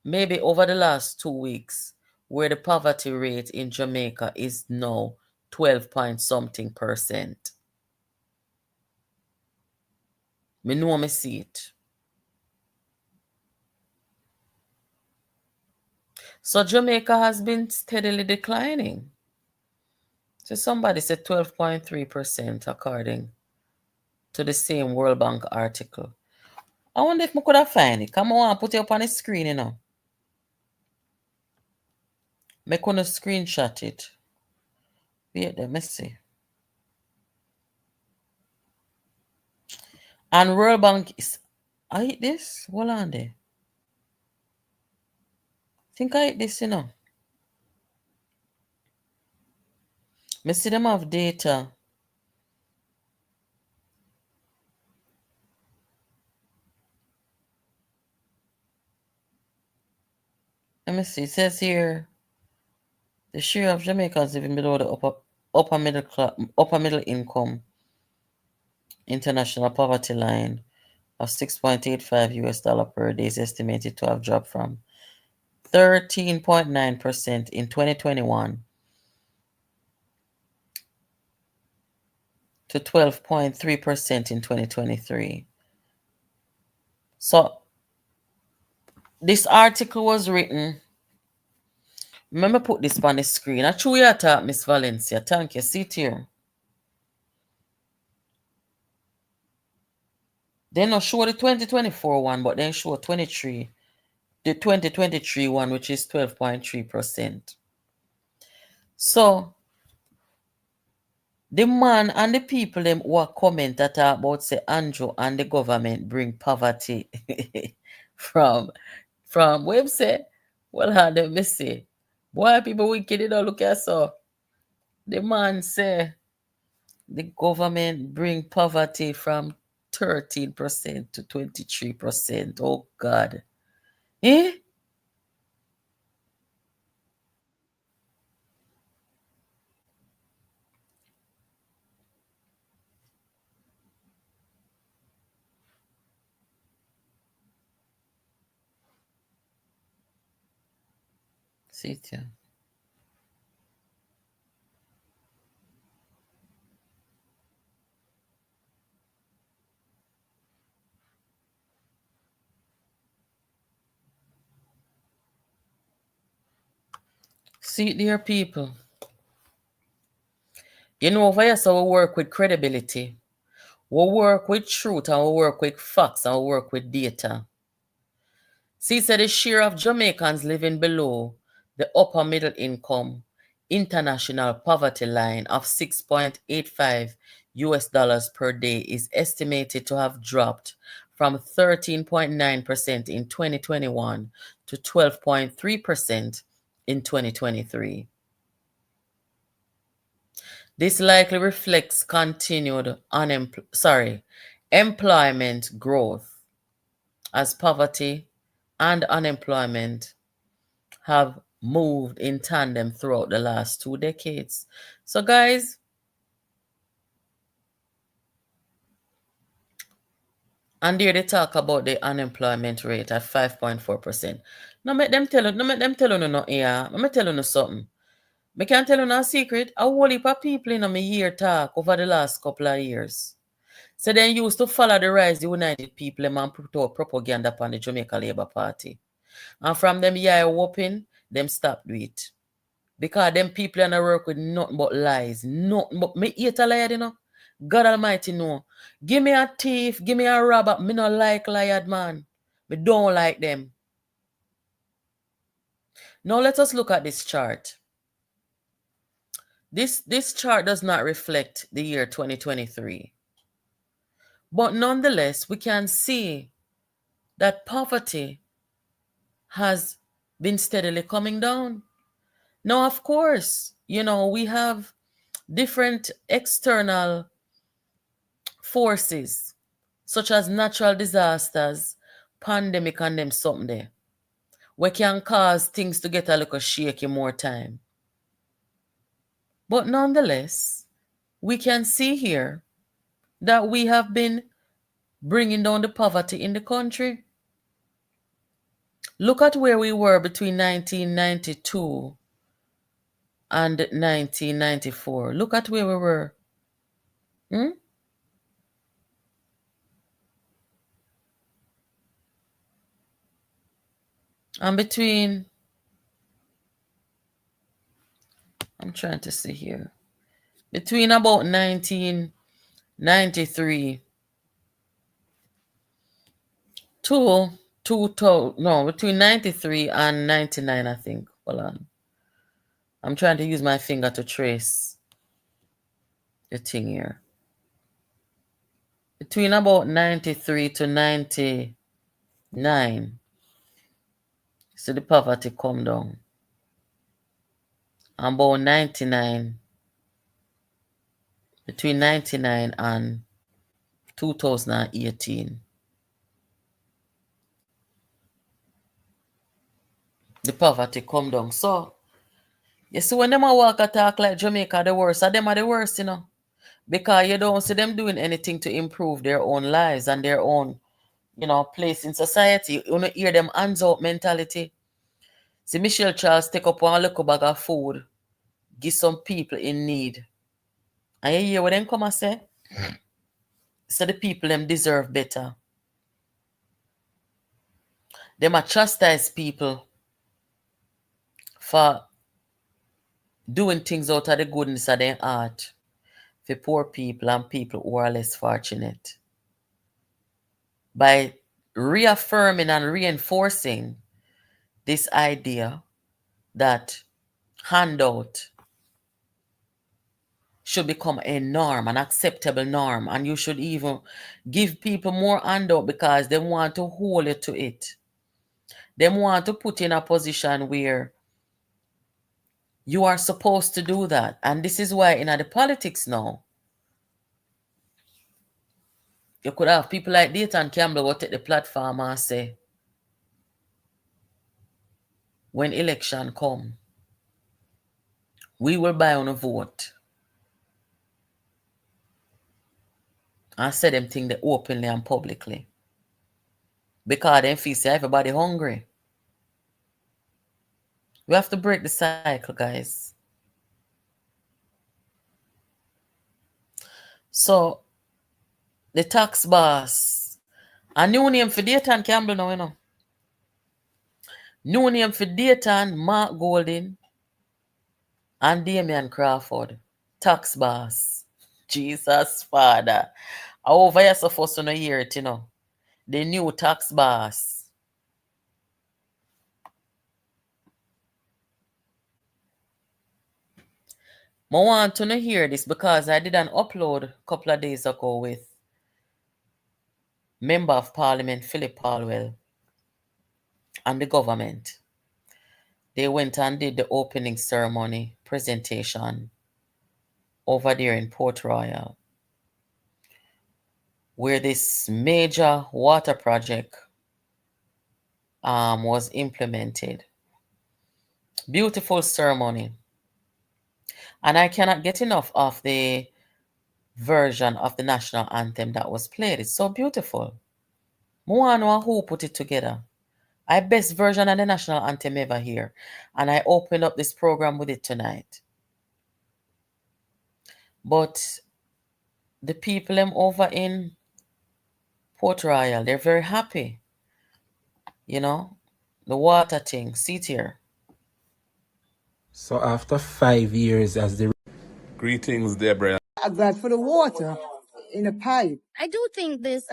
maybe over the last 2 weeks where the poverty rate in Jamaica is now 12 point something percent. Me know me see it. So Jamaica has been steadily declining. So somebody said 12.3% according to the same World Bank article. I wonder if I could have find it. Come on, put it up on the screen, you know. I couldn't screenshot it. Wait, let me see. And World Bank is... I hit this? Hold on there. I think I hit this, you know. I see them have data. Let me see. It says here the share of Jamaicans living below the upper middle income international poverty line of $6.85 per day is estimated to have dropped from 13.9% in 2021 to 12.3% in 2023. So this article was written. Remember, put this on the screen. I true you talk, Miss Valencia. Thank you. See it here. They not show the 2024 one, but then show 23. The 2023 one, which is 12.3%. So the man and the people them who are comment that are about say Andrew and the government bring poverty from website. Well, how them me say, why people wicked it don't look at so. The man say the government bring poverty from 13% to 23%. Oh God. Eh? See it here. See, dear people, you know, over here, so we work with credibility. We work with truth and we work with facts and we work with data. See, so the share of Jamaicans living below the upper middle income international poverty line of 6.85 US dollars per day is estimated to have dropped from 13.9% in 2021 to 12.3% in 2023. This likely reflects continued employment growth as poverty and unemployment have moved in tandem throughout the last 2 decades. So guys, and there they talk about the unemployment rate at 5.4%. Now make them tell you no here. Let me tell you something. I can't tell you no secret. A whole heap of people in my year talk over the last couple of years. So they used to follow the rise the United People and put out propaganda upon the Jamaica Labour Party. And from them year whooping, them stop do it. Because them people are not work with nothing but lies. Nothing but me hate a liar, you know. God Almighty know. Give me a thief, give me a robber. Me not like liar, man. Me don't like them. Now let us look at this chart. This chart does not reflect the year 2023. But nonetheless, we can see that poverty has been steadily coming down. Now, of course, you know, we have different external forces, such as natural disasters, pandemic, and them something there, we can cause things to get a little shaky more time. But nonetheless, we can see here that we have been bringing down the poverty in the country. Look at where we were between 1992 and 1994. Look at where we were. And between, I'm trying to see here, between about 1993 between 93 and 99, I think. Hold on. I'm trying to use my finger to trace the thing here. Between about 93 to 99, so the poverty come down. And about 99, between 99 and 2018, the poverty come down. So, you see, when them a walk a talk like Jamaica the worst, them are the worst, you know. Because you don't see them doing anything to improve their own lives and their own, you know, place in society. You don't hear them hands out mentality. See, Michelle Charles take up one little bag of food, give some people in need. And you hear what them come and say? So the people them deserve better. Them a chastise people for doing things out of the goodness of their heart for poor people and people who are less fortunate. By reaffirming and reinforcing this idea that handout should become a norm, an acceptable norm, and you should even give people more handout because they want to hold you to it. They want to put you in a position where you are supposed to do that. And this is why in the politics now, you could have people like Dayton Campbell go take the platform and say, when election come, we will buy on a vote. And say them things openly and publicly. Because them feel say everybody hungry. We have to break the cycle, guys. So, the tax boss, a new name for Dayton Campbell now, New name for Dayton, Mark Golding, and Damion Crawford, tax boss. Jesus Father. Over here supposed to know hear it, The new tax boss. I want to know hear this because I did an upload a couple of days ago with Member of Parliament Philip Palwell and the government. They went and did the opening ceremony presentation over there in Port Royal, where this major water project was implemented. Beautiful ceremony. And I cannot get enough of the version of the national anthem that was played. It's so beautiful. I want to know who put it together. I best version of the national anthem ever here. And I opened up this program with it tonight. But the people over in Port Royal, they're very happy. The water thing. See it here. So after 5 years as the Greetings, Deborah. I'm glad for the water in the pipe. I do think this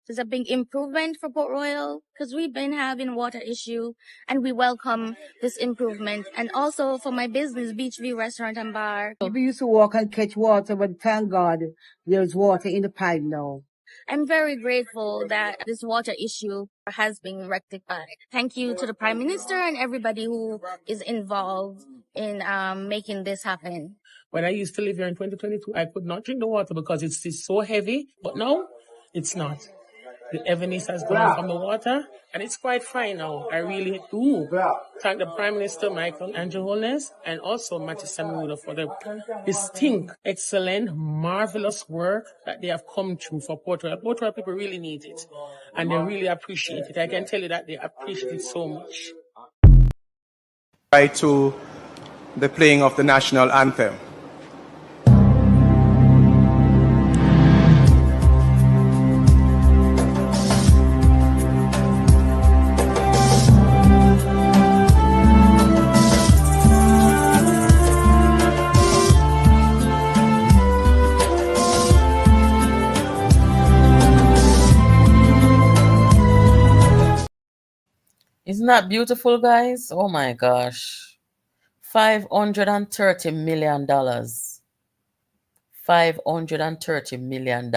is a big improvement for Port Royal because we've been having a water issue and we welcome this improvement. And also for my business, Beachview Restaurant and Bar. People used to walk and catch water, but thank God there's water in the pipe now. I'm very grateful that this water issue has been rectified. Thank you to the Prime Minister and everybody who is involved in making this happen. When I used to live here in 2022, I could not drink the water because it's so heavy, but now it's not. The heaviness has gone from the water, and it's quite fine now. I really do thank the Prime Minister, Michael Andrew Holness, and also Matty Samuda for the distinct, excellent, marvelous work that they have come through for Port Royal. Port Royal people really need it, and they really appreciate it. I can tell you that they appreciate it so much. Right to the playing of the national anthem. Isn't that beautiful, guys? Oh my gosh. $530 million. $530 million.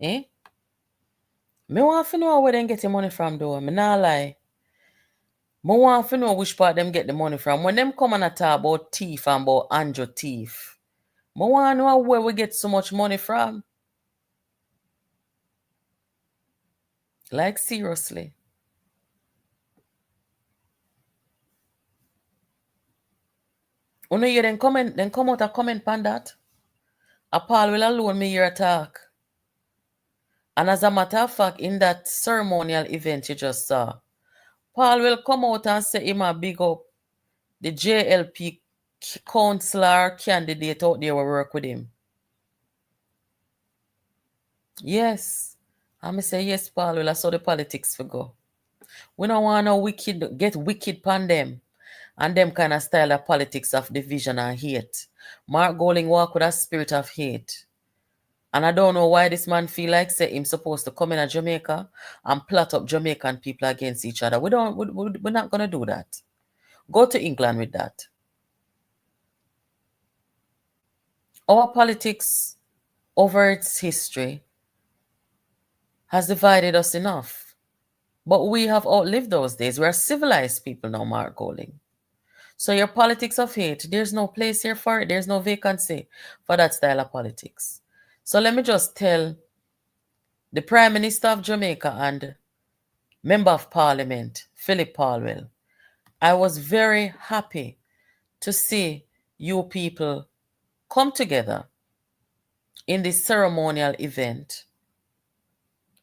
Eh? Me want to know where they get the money from, though. Me not lie. Me want to know which part them get the money from. When them come and talk about thief and about Andrew thief, me want to know where we get so much money from. Like, seriously. You know, you then come out a comment on that. A Paul will alone me your attack. And as a matter of fact, in that ceremonial event you just saw, Paul will come out and say him a big up the JLP councillor candidate out there will work with him. Yes. And I say, yes, Paul will, I saw the politics for go. We don't want no get wicked pan them. And them kind of style of politics of division and hate. Mark Golding walk with a spirit of hate. And I don't know why this man feel like say him supposed to come in Jamaica and plot up Jamaican people against each other. We're not going to do that. Go to England with that. Our politics over its history has divided us enough. But we have outlived those days. We're civilized people now, Mark Golding. So your politics of hate, there's no place here for it. There's no vacancy for that style of politics. So let me just tell the Prime Minister of Jamaica and Member of Parliament, Philip Palwell, I was very happy to see you people come together in this ceremonial event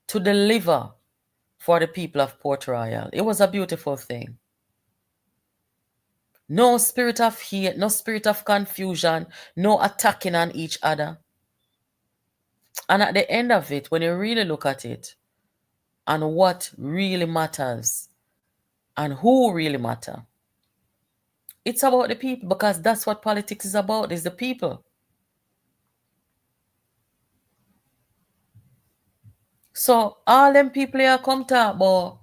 to deliver for the people of Port Royal. It was a beautiful thing. No spirit of hate, no spirit of confusion, no attacking on each other. And at the end of it, when you really look at it, and what really matters, and who really matter, It's about the people, because that's what politics is about, is the people. So all them people here come talk about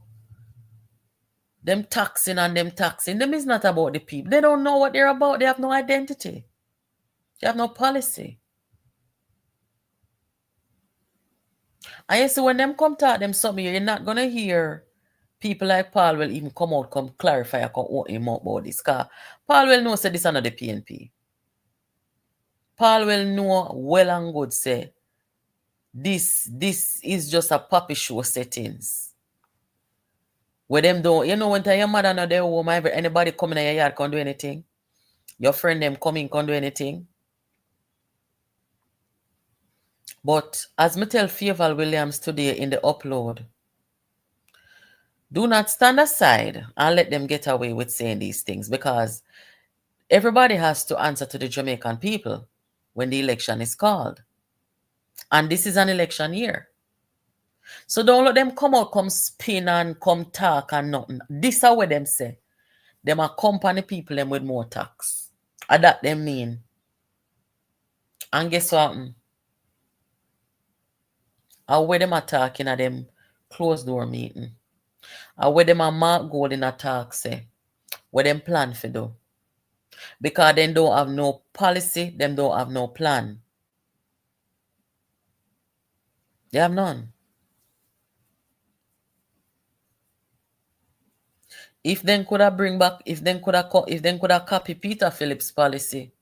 them taxing and them taxing. Them is not about the people. They don't know what they're about. They have no identity. They have no policy. And you see, when them come talk them something, you're not going to hear people like Paul will even come out, come clarify, or come open him up about this. Because Paul will know say this is not the PNP. Paul will know well and good say this is just a puppy show settings. Where them don't, you know, when your mother not there home, anybody coming in your yard can't do anything. Your friend them coming can't do anything. But as me tell Favour Williams today in the upload, do not stand aside and let them get away with saying these things, because everybody has to answer to the Jamaican people when the election is called. And this is an election year. So don't let them come out, come spin and come talk and nothing. This is what them say. Them accompany people them with more tax. And that them mean. And guess what? And where them are talking at them closed door meeting. And where them are Mark Gold in a talk say. Where them plan for do. Because they don't have no policy, them don't have no plan. They have none. If them could have bring back, if them could have copy Peter Phillips' policy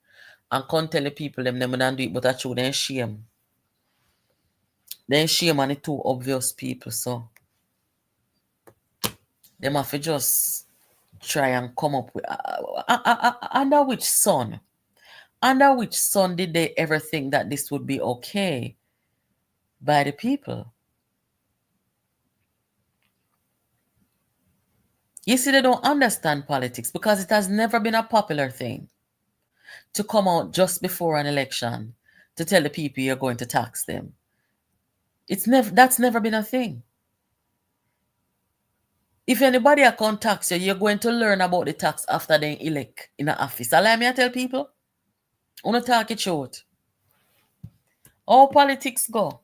and come tell the people them wouldn't do it, but actually then shame. Then shame on the two obvious people, so them have to just try and come up with under which sun did they ever think that this would be okay by the people? You see, they don't understand politics because it has never been a popular thing to come out just before an election to tell the people you're going to tax them. That's never been a thing. If anybody can't tax you, you're going to learn about the tax after they elect in an office. Allow me to tell people, I want to talk it short. How politics go?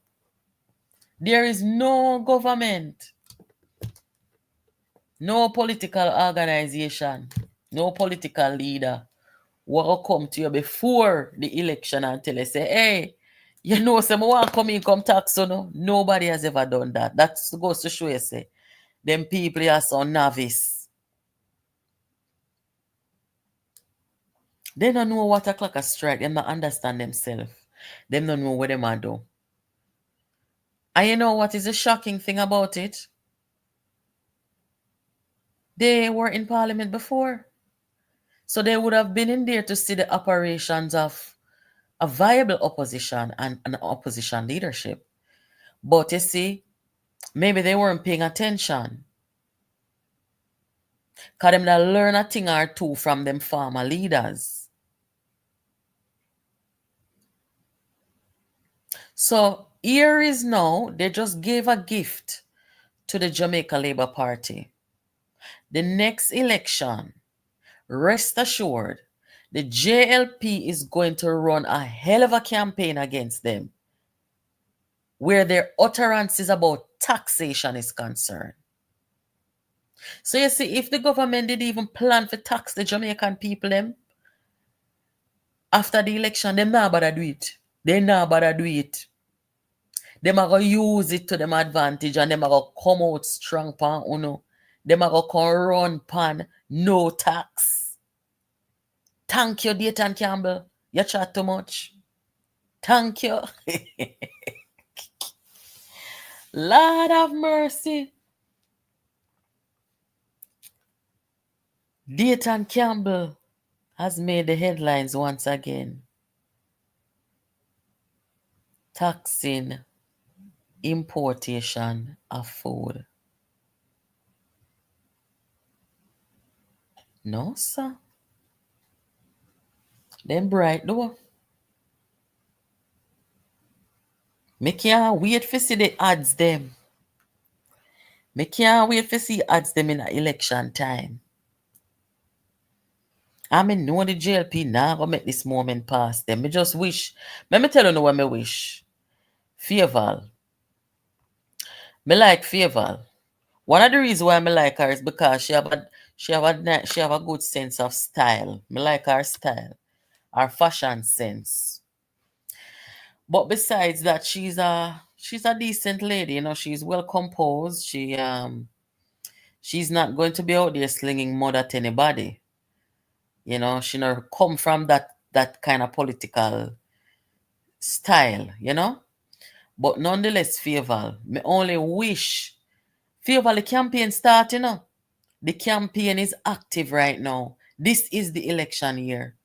There is no government, no political organization, no political leader who will come to you before the election and tell you, say, hey, you know, some want come tax, so no. Nobody has ever done that. That goes to show you, say, them people are so novice. They don't know what a clock a strike. They don't understand themselves. They don't know what they might do. And you know what is the shocking thing about it? They were in parliament before. So they would have been in there to see the operations of a viable opposition and an opposition leadership. But you see, maybe they weren't paying attention. Because them learn a thing or two from them former leaders. So here is now, they just gave a gift to the Jamaica Labour Party. The next election, rest assured, the JLP is going to run a hell of a campaign against them, where their utterances about taxation is concerned. So you see, if the government didn't even plan to tax the Jamaican people them, after the election, them not bother do it. They not bother do it. Them are going to use it to them advantage and them are going to come out strong pan uno. Them are going to come run pan no tax. Thank you, Dayton Campbell. You chat too much. Thank you. Lord have mercy. Dayton Campbell has made the headlines once again. Taxing importation of food. No, sir. Them bright though. Me can't wait to see the ads them. Me can't wait to see ads them in election time. I mean, know the JLP now go make this moment pass them. Me just wish. Let me tell you what me wish. Favour. Me like Favour. One of the reasons why I like her is because she have a good sense of style. Me like her style, her fashion sense. But besides that, she's a decent lady. You know, she's well composed. She's not going to be out there slinging mud at anybody. You know, she never come from that kind of political style. You know, but nonetheless, Favour. Me only wish Favour the campaign start. You know. The campaign is active right now. This is the election year.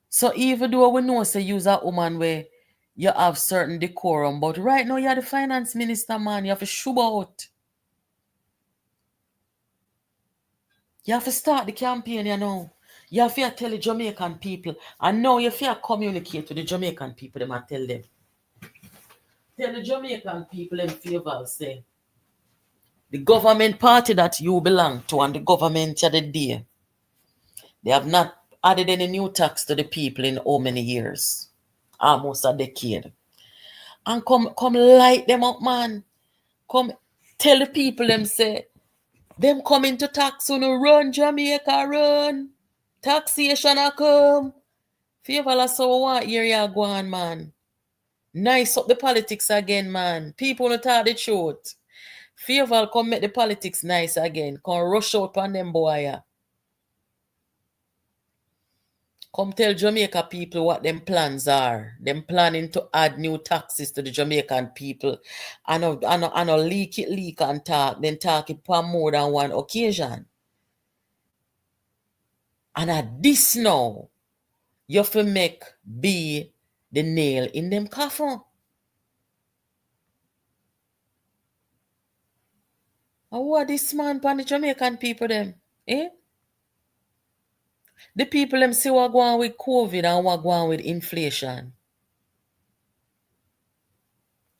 So even though we know say you're a woman where you have certain decorum, but right now you're the finance minister, man. You have to shove out. You have to start the campaign, you know. You have to tell the Jamaican people. And now you have to communicate with the Jamaican people them and tell them. Tell the Jamaican people in favor, say, the government party that you belong to and the government of the day, they have not added any new tax to the people in how many years? Almost a decade. And come light them up, man. Come tell the people them say, them coming to tax on run Jamaica run. Taxation a come. Favour so what here you go on, man. Nice up the politics again, man. People not talk the truth. Favour come make the politics nice again. Come rush out on them boy. Yeah. Come tell Jamaica people what them plans are. Them planning to add new taxes to the Jamaican people. And leak and talk. Then talk it for more than one occasion. And at this now, you have to make be the nail in them coffin. And what this man for the Jamaican people them? Eh? The people them see what going with COVID and what going with inflation.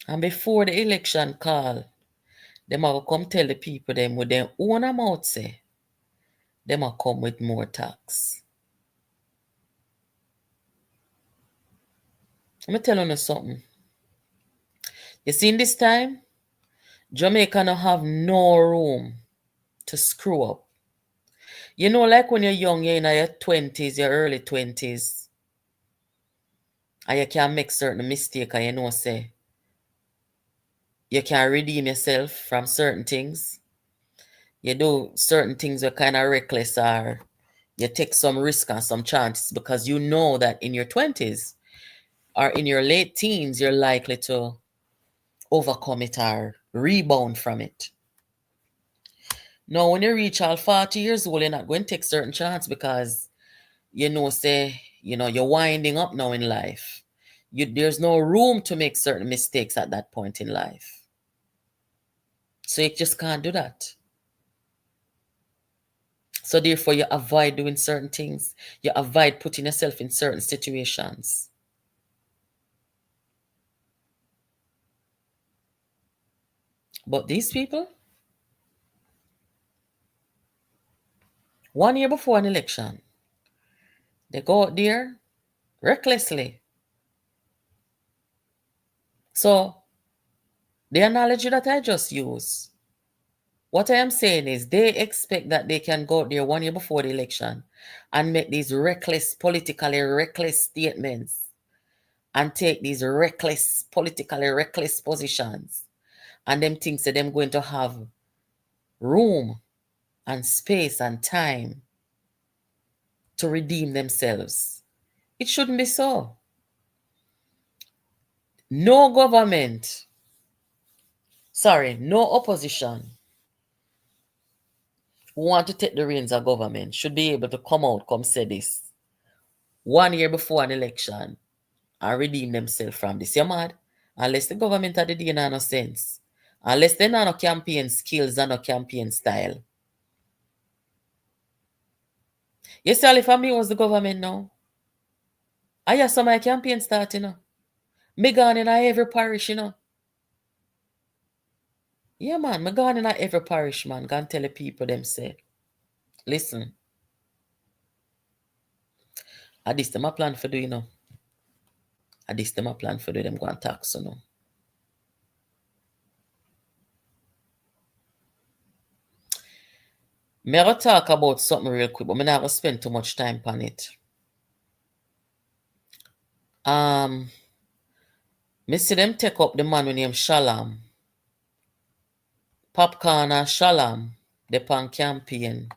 And before the election call, them will come tell the people them with their own amount say, them will come with more tax. Let me tell you something. You see, in this time, Jamaica don't have no room to screw up. You know, like when you're young, you're in your 20s, your early 20s, and you can make certain mistakes, and you know, say, you can redeem yourself from certain things. You do certain things that are kind of reckless, or you take some risk and some chances because you know that in your 20s or in your late teens, you're likely to overcome it or rebound from it. Now, when you reach all 40 years old, you're not going to take certain chances because you know, say, you know, you're winding up now in life. There's no room to make certain mistakes at that point in life. So you just can't do that. So therefore, you avoid doing certain things. You avoid putting yourself in certain situations. But these people, 1 year before an election, they go out there recklessly. So the analogy that I just used, what I am saying is they expect that they can go out there 1 year before the election and make these politically reckless statements and take these politically reckless positions. And them thinks that them going to have room and space and time to redeem themselves. It shouldn't be so. No opposition who want to take the reins of government should be able to come say this 1 year before an election and redeem themselves from this. You're mad? Unless the government had the day no sense. Unless they know no campaign skills and no campaign style. You see, if me was the government now, I have some of my campaign starting now. Me gone in every parish, you know. Yeah, man, me gone in every parish, man. Gone tell the people them say, listen, this them a plan for do, you know. This them a plan for do, them go and tax, you know. Me have to talk about something real quick, but me not gonna spend too much time on it. Me see them take up the man with name Shalom. Popcorn and Shalom, the pan campaign.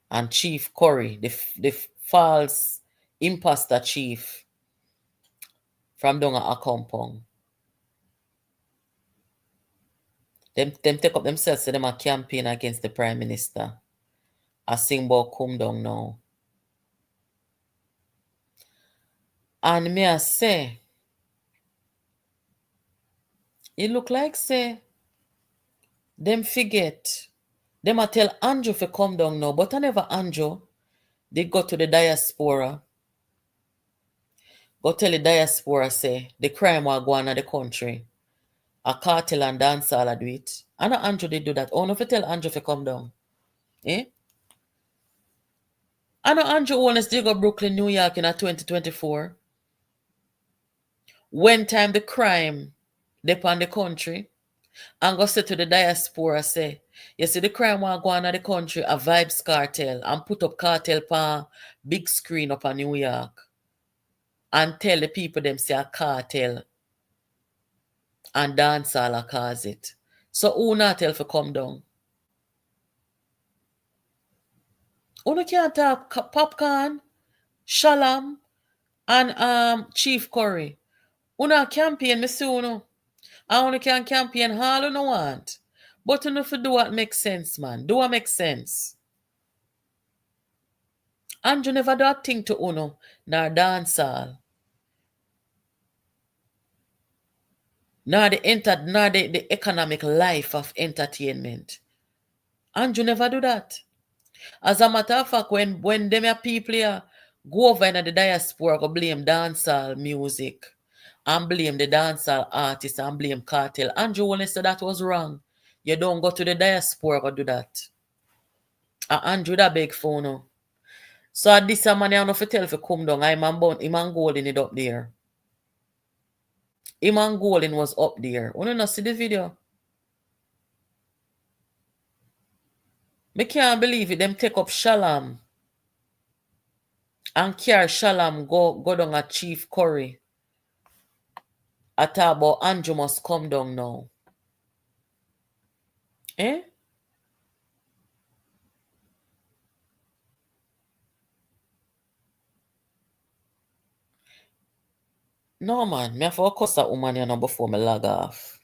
And Chief Curry, the false imposter chief from down at compound. Them take up themselves, so them a campaign against the Prime Minister. I sing about come down now. And me I say, it look like say, them forget. Them a tell Andrew to come down now, but I never Andrew. They go to the diaspora. Go tell the diaspora say, the crime will go on in the country. A cartel and dancehall do it. I know Andrew did do that. Oh, no, if you tell Andrew to come down. Eh? I know Andrew Owens did go Brooklyn, New York in 2024. When time the crime upon the country, and go say to the diaspora, say, you see the crime will go on in the country, a vibes cartel, and put up cartel pan big screen up in New York. And tell the people them say a cartel and dancehall a cause it. So who not tell for come down? Who can't talk Popcorn, Shalom, and Chief Curry. Una campaign, me see uno. And una can campaign all you want. But you have to do what makes sense, man. Do what makes sense. Andrew never do a thing to uno, nor dancehall. Nor the economic life of entertainment. Andrew never do that. As a matter of fact, when them people here go over in the diaspora, go blame dancehall music and blame the dancehall artists and blame cartel. Andrew Wallace said that was wrong. You don't go to the diaspora go do that. Andrew that big phone. So at this man I don't tell if you come down. Iman Golden it up there. Iman Golden was up there. You not see the video? Me can't believe it. Them take up Shalom. And carry Shalom go down at Chief Curry. I talk about Andrew must come down now. Eh? No, man. Me have to cuss that woman here now before me log off.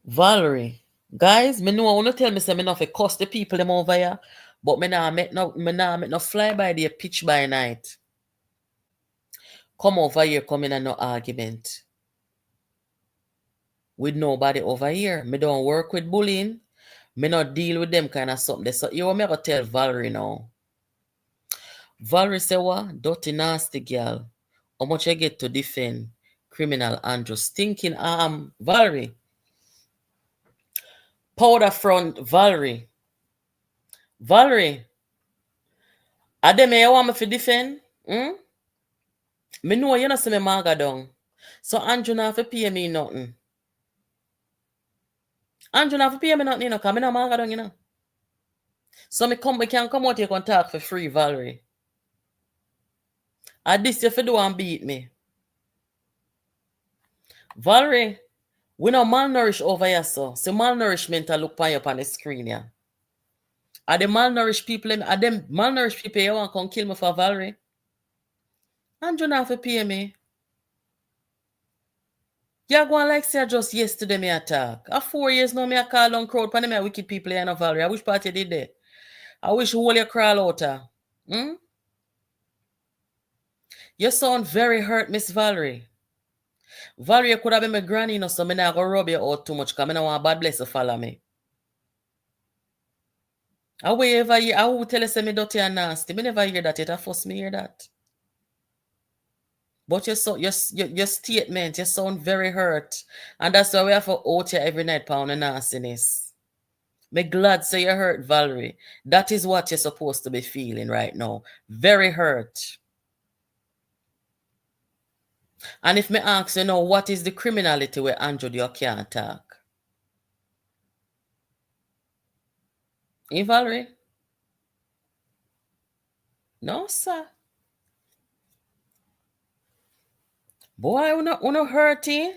Valerie. Guys, me know I want to tell me say me not to cuss the people them over here. But me nah make no fly by the pitch by night. Come over here, come in and no argument. With nobody over here. Me don't work with bullying. Me not deal with them kind of something. So you want me to tell Valerie now. Valerie say what? Dirty nasty girl. How much I get to defend criminal Andrew? Stinking Valerie. Powder front Valerie. Valerie. Are them you want me to defend? Me know you not see me maga down. So Andrew not have to pay me nothing. Andrew not have to pay me nothing, you know, because I not maga down, you know. So we can come out here and talk for free, Valerie. At this you do and beat me. Valerie, we not malnourished over here, so malnourishment I look up on the screen, yeah. Are the malnourished people, are them malnourished people you want to come kill me for Valerie? Andrew not have to pay me. You going like say just yesterday me attack. 4 years now me a call on crowd pan me wicked people here in Valerie. I wish part you did that. I wish whole you crawl out her. You sound very hurt, Miss Valerie. Valerie, you could have been my granny, you know, so me not go rub you out too much because I don't want bad bless to follow me. I will tell you say me dirty and nasty. Me never hear that yet. I force me hear that. But your statement, you sound very hurt. And that's why we have to out here every night pound the nastiness. Me glad say you hurt, Valerie. That is what you're supposed to be feeling right now. Very hurt. And if me ask you now, what is the criminality where Andrew you can't talk? Valerie? No, sir. Boy, uno hurty.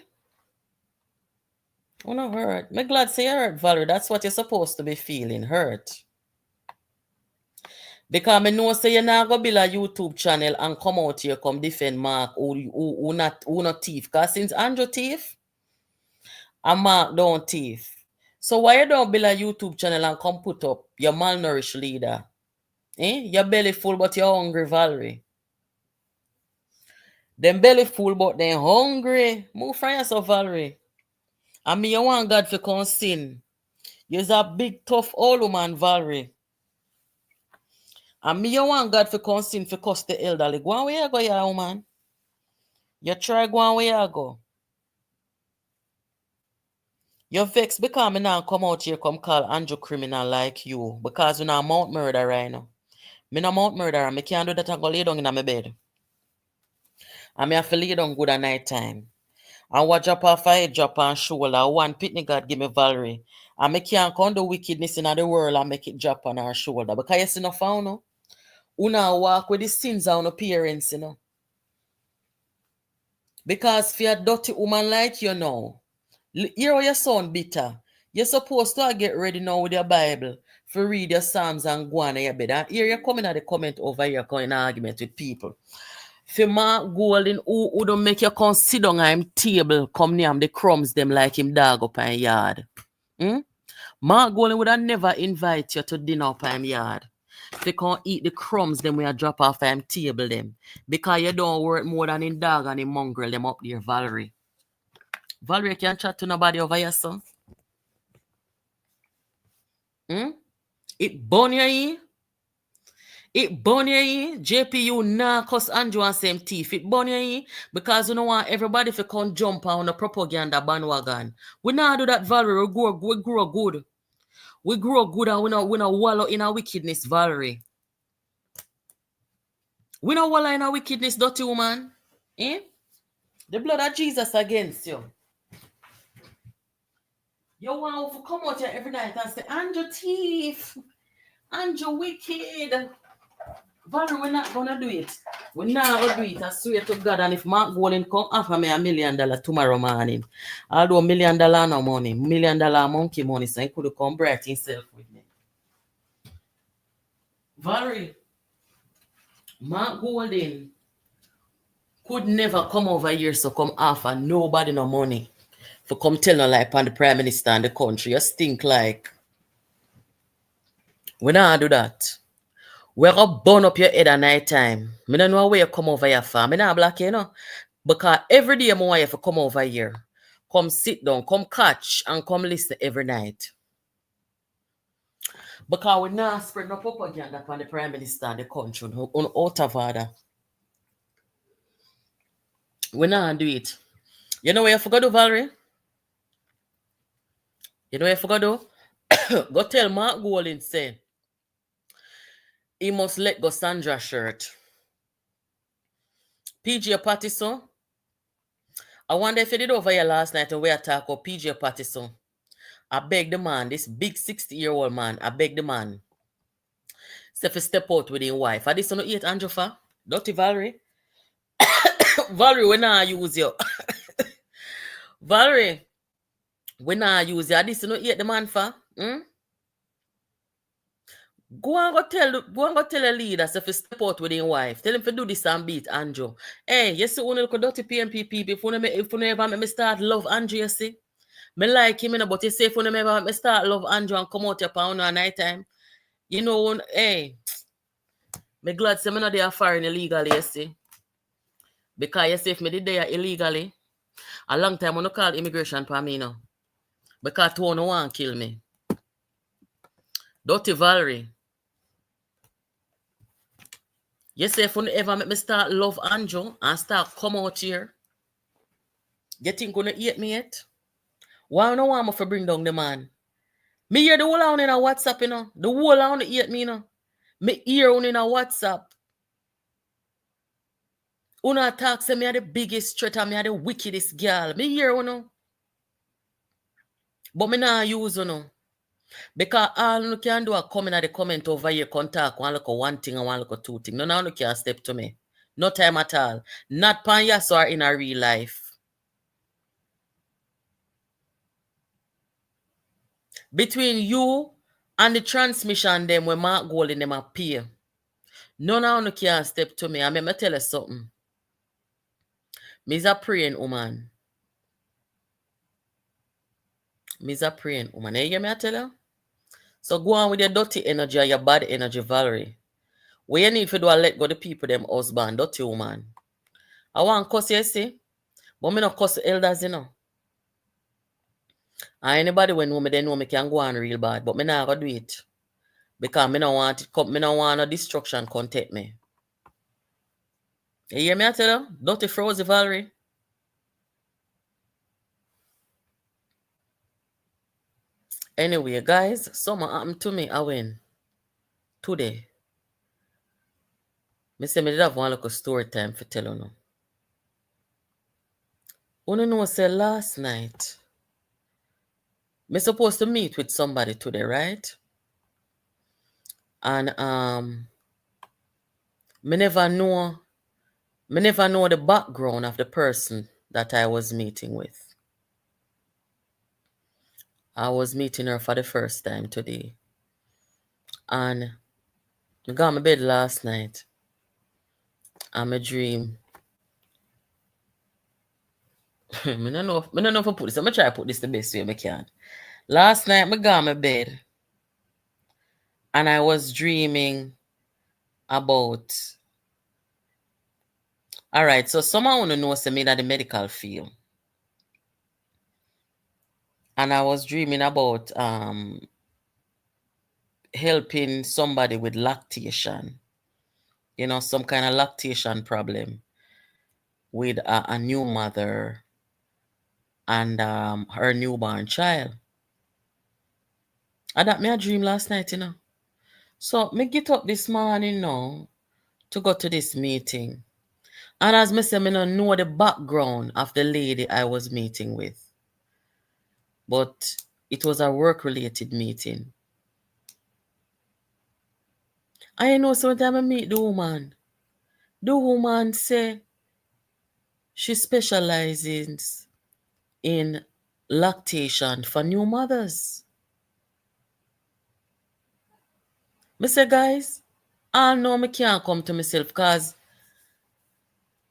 Uno hurt. Me glad say you hurt, Valerie. That's what you're supposed to be feeling, hurt. Because I know say you not go build a YouTube channel and come out here come defend Mark who not thief. Because since Andrew thief, and Mark don't thief. So why you don't build a YouTube channel and come put up your malnourished leader? Your belly full but you're hungry, Valerie. Them belly full but they hungry. Move from yourself, Valerie. And me you want God to come sin. You're a big tough old woman, Valerie. And me you want God to come sin for cost the elderly. Go on where you go, yeah, woman. You try go on where you go. You're vexed because me now come out here come call Andrew criminal like you. Because you not mount murder right now. Me no mount murder and me can't do that and go lay down in my bed. And me have to lay down good at night time. And what drop off a head drop on shoulder. One pitney God give me Valerie. And me can't come do wickedness in the world and make it drop on her shoulder. Because you see no found no. Una walk with the sins on the parents, you know. Because for a dirty woman like you now, hear how you sound bitter. You're supposed to get ready now with your Bible for read your Psalms and go on in your bed. And here you're coming at the comment over here, going in argument with people. For Mark Golden, who don't make you come sit down on him table, come near him, the crumbs them like him dog up in yard. Mark Golden would have never invite you to dinner up in yard. They can't eat the crumbs them when you drop off him table them. Because you don't work more than in dog and in mongrel them up there, Valerie. Valerie can't chat to nobody over here, son. It burn your ear. It burn your ear. JPU nah cause Andrew and same teeth. It burn your ear because you don't want everybody to come jump on the propaganda bandwagon. We not do that, Valerie. We grow good. We grow good and we not wallow in our wickedness, Valerie. We not wallow in our wickedness, dirty woman. The blood of Jesus against you. You want to come out here every night and say, Andrew thief, Andrew wicked. Valerie, we're not going to do it. We're not going to do it. I swear to God. And if Mark Golden come offer me $1 million tomorrow morning, I'll do $1 million no money, $1 million monkey money, so he could come bright himself with me. Valerie, Mark Golden could never come over here so come offer nobody no money for come tell no lie upon the Prime Minister and the country. You stink like. We not do that. We're going to burn up your head at night time. I don't know where you come over here for. I not black, you know. Because every day I want you to come over here. Come sit down, come catch, and come listen every night. Because we not spread no propaganda upon the Prime Minister and the country on out of order. We not do it. You know where you forgot to do, Valerie? You know where you forgot to do? Go tell Mark Golden say he must let go Sandra shirt. PJ Pattison. I wonder if you did over here last night and we talk about PJ Pattison. I beg the man, this big 60-year-old man, I beg the man. Say if step out with his wife. I this no eat Andrew for? Dirty Valerie. Valerie, we not use you. Valerie, we not use you. I this no eat the man for? Go and go tell the leader if he step out with his wife. Tell him to do this and beat Andrew. Hey, you see, when you look at dirty PNP people, if you ever make me start love Andrew, you see? Me like him, but you say if you ever make me start love Andrew and come out your pound at night time, you know, hey, me glad say me not there foreign illegally, you see? Because you see, if me did there illegally, a long time I no call immigration for me now. Because two no want kill me. Dirty Valerie. You say if you ever make me start love Andrew and start come out here, you think you gonna hate me yet? Why no want me to bring down the man? Me hear the whole on in a WhatsApp, you know. The whole on hate me, you know. Me hear on in a WhatsApp. Una talk say me are the biggest threat and me are the wickedest girl. Me hear uno. But me not use uno. Because all you can do is come in at the comment over here, contact one look one thing and one look two things. No, now you can step to me. No time at all. Not pan yes or in a real life. Between you and the transmission them when Mark Gold in them appear. None of you can step to me. I mean, me tell you something. Me's a praying woman. Me's a praying woman. You hear me I tell you? So go on with your dirty energy or your bad energy, Valerie. What you need to do is let go the people them husband, dirty woman. I want cuss you see, but me not cuss the elders, you know. And anybody when know me, they know me can go on real bad, but me not gonna do it. Because me not want it come, me not want no destruction contact me. You hear me I tell you? Dirty frozy Valerie. Anyway, guys, something happened to me I win today. Me say me did have one little story time for tell you now. You know say last night, me supposed to meet with somebody today, right? And me never know the background of the person that I was meeting with. I was meeting her for the first time today. And I got my bed last night. And my dream. I don't know if I put this. I'm going to try to put this the best way I can. Last night, I got my bed. And I was dreaming about... Alright, so someone want to know me that the medical field. And I was dreaming about helping somebody with lactation. You know, some kind of lactation problem with a new mother and her newborn child. And that me a dream last night, you know. So me get up this morning now to go to this meeting. And as me say, me don't know the background of the lady I was meeting with. But it was a work-related meeting. I know sometimes I meet the woman say she specializes in lactation for new mothers. Me say, guys, I know me can't come to myself because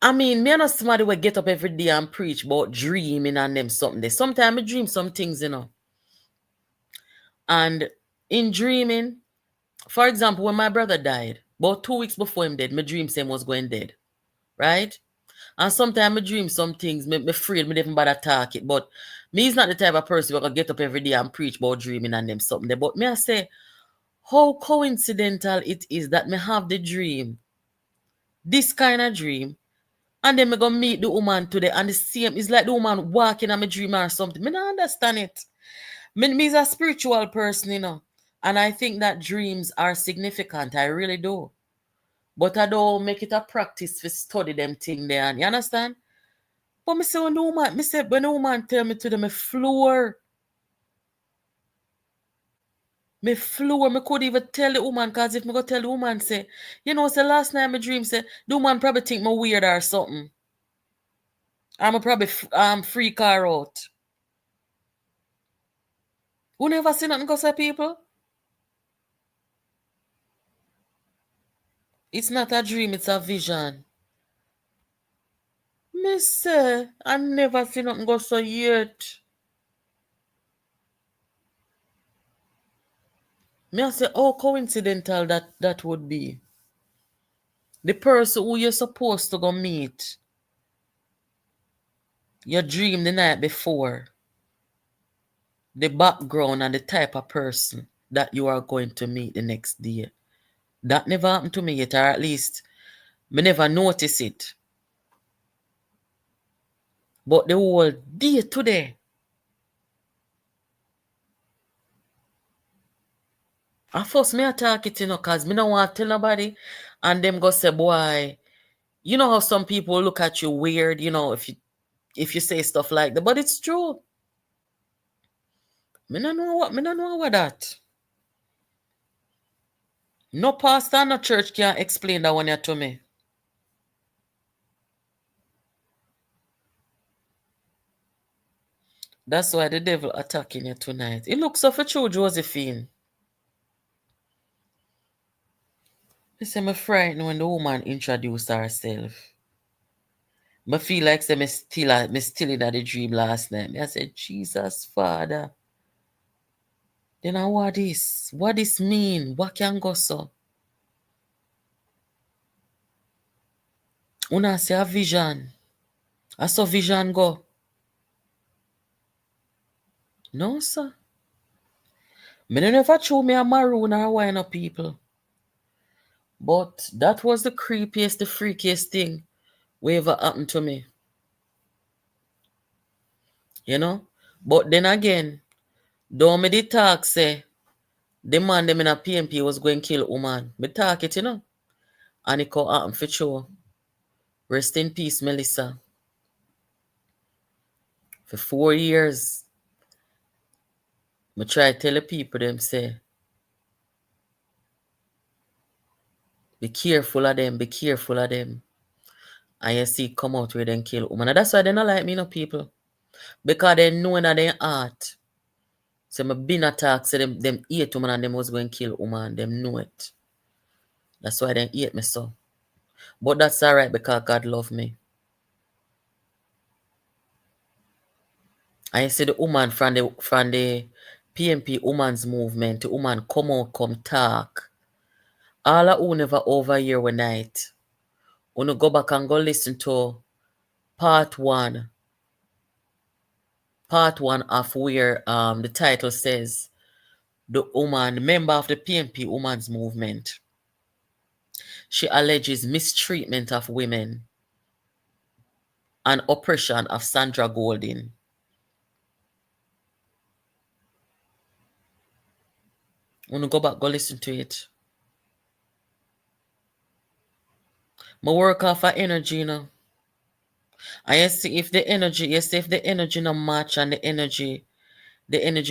I mean, me not somebody will get up every day and preach about dreaming and them something. Sometimes I dream some things, you know. And in dreaming, for example, when my brother died, about 2 weeks before him dead, my dream same was going dead. Right? And sometimes I dream some things, me afraid me never bother talk it. But me is not the type of person who can get up every day and preach about dreaming and them something. But me I say, how coincidental it is that me have the dream, this kind of dream, and then me go meet the woman today and the same, it's like the woman walking on my dream or something. Me don't understand it. Me is a spiritual person, you know. And I think that dreams are significant. I really do. But I don't make it a practice to study them thing there. You understand? But me say when the woman tell me to them, me floor. Me could even tell the woman, because if me go tell the woman, say, you know, say last night my dream say, the woman probably think me weird or something. I'm probably freak her out. Who never seen nothing go say people? It's not a dream, it's a vision. Me say, I never seen nothing go so yet. Me I say, how coincidental that would be. The person who you're supposed to go meet, you dream the night before. The background and the type of person that you are going to meet the next day. That never happened to me yet, or at least me never notice it. But the whole day today, At first, me attack it, cause me don't want to tell nobody. And them go say, boy, you know how some people look at you weird, if you say stuff like that. But it's true. Me don't know what that. No pastor, no church can explain that one to me. That's why the devil attacking you tonight. It looks so for true, Josephine. I say me frightened when the woman introduced herself. I feel like say me still in the dream last night. I said, Jesus, Father. Then what this? What this mean? What can go so? Una say a vision. I saw vision go. No, sir. Me never show me a Maroon or wine of people. But that was the creepiest, the freakiest thing we ever happened to me. You know? But then again, don't me the talk say the man them in a PNP was going to kill woman. Me talk it, And it could happen for sure. Rest in peace, Melissa. For 4 years, I try to tell the people them say, be careful of them, be careful of them. And you see come out where they kill woman. And that's why they don't like me, people. Because they know in their heart. So I been attacked, so them hate woman and them was going to kill woman. Them know it. That's why they hate me so. But that's alright because God love me. And you see the woman from the PNP woman's movement, the woman come out, come talk. All of who never overhear one night. When you go back and go listen to part one of where the title says the woman, member of the PNP woman's movement. She alleges mistreatment of women and oppression of Sandra Golding. When you go back, go listen to it. I work off of energy, And you see if the energy no match and the energy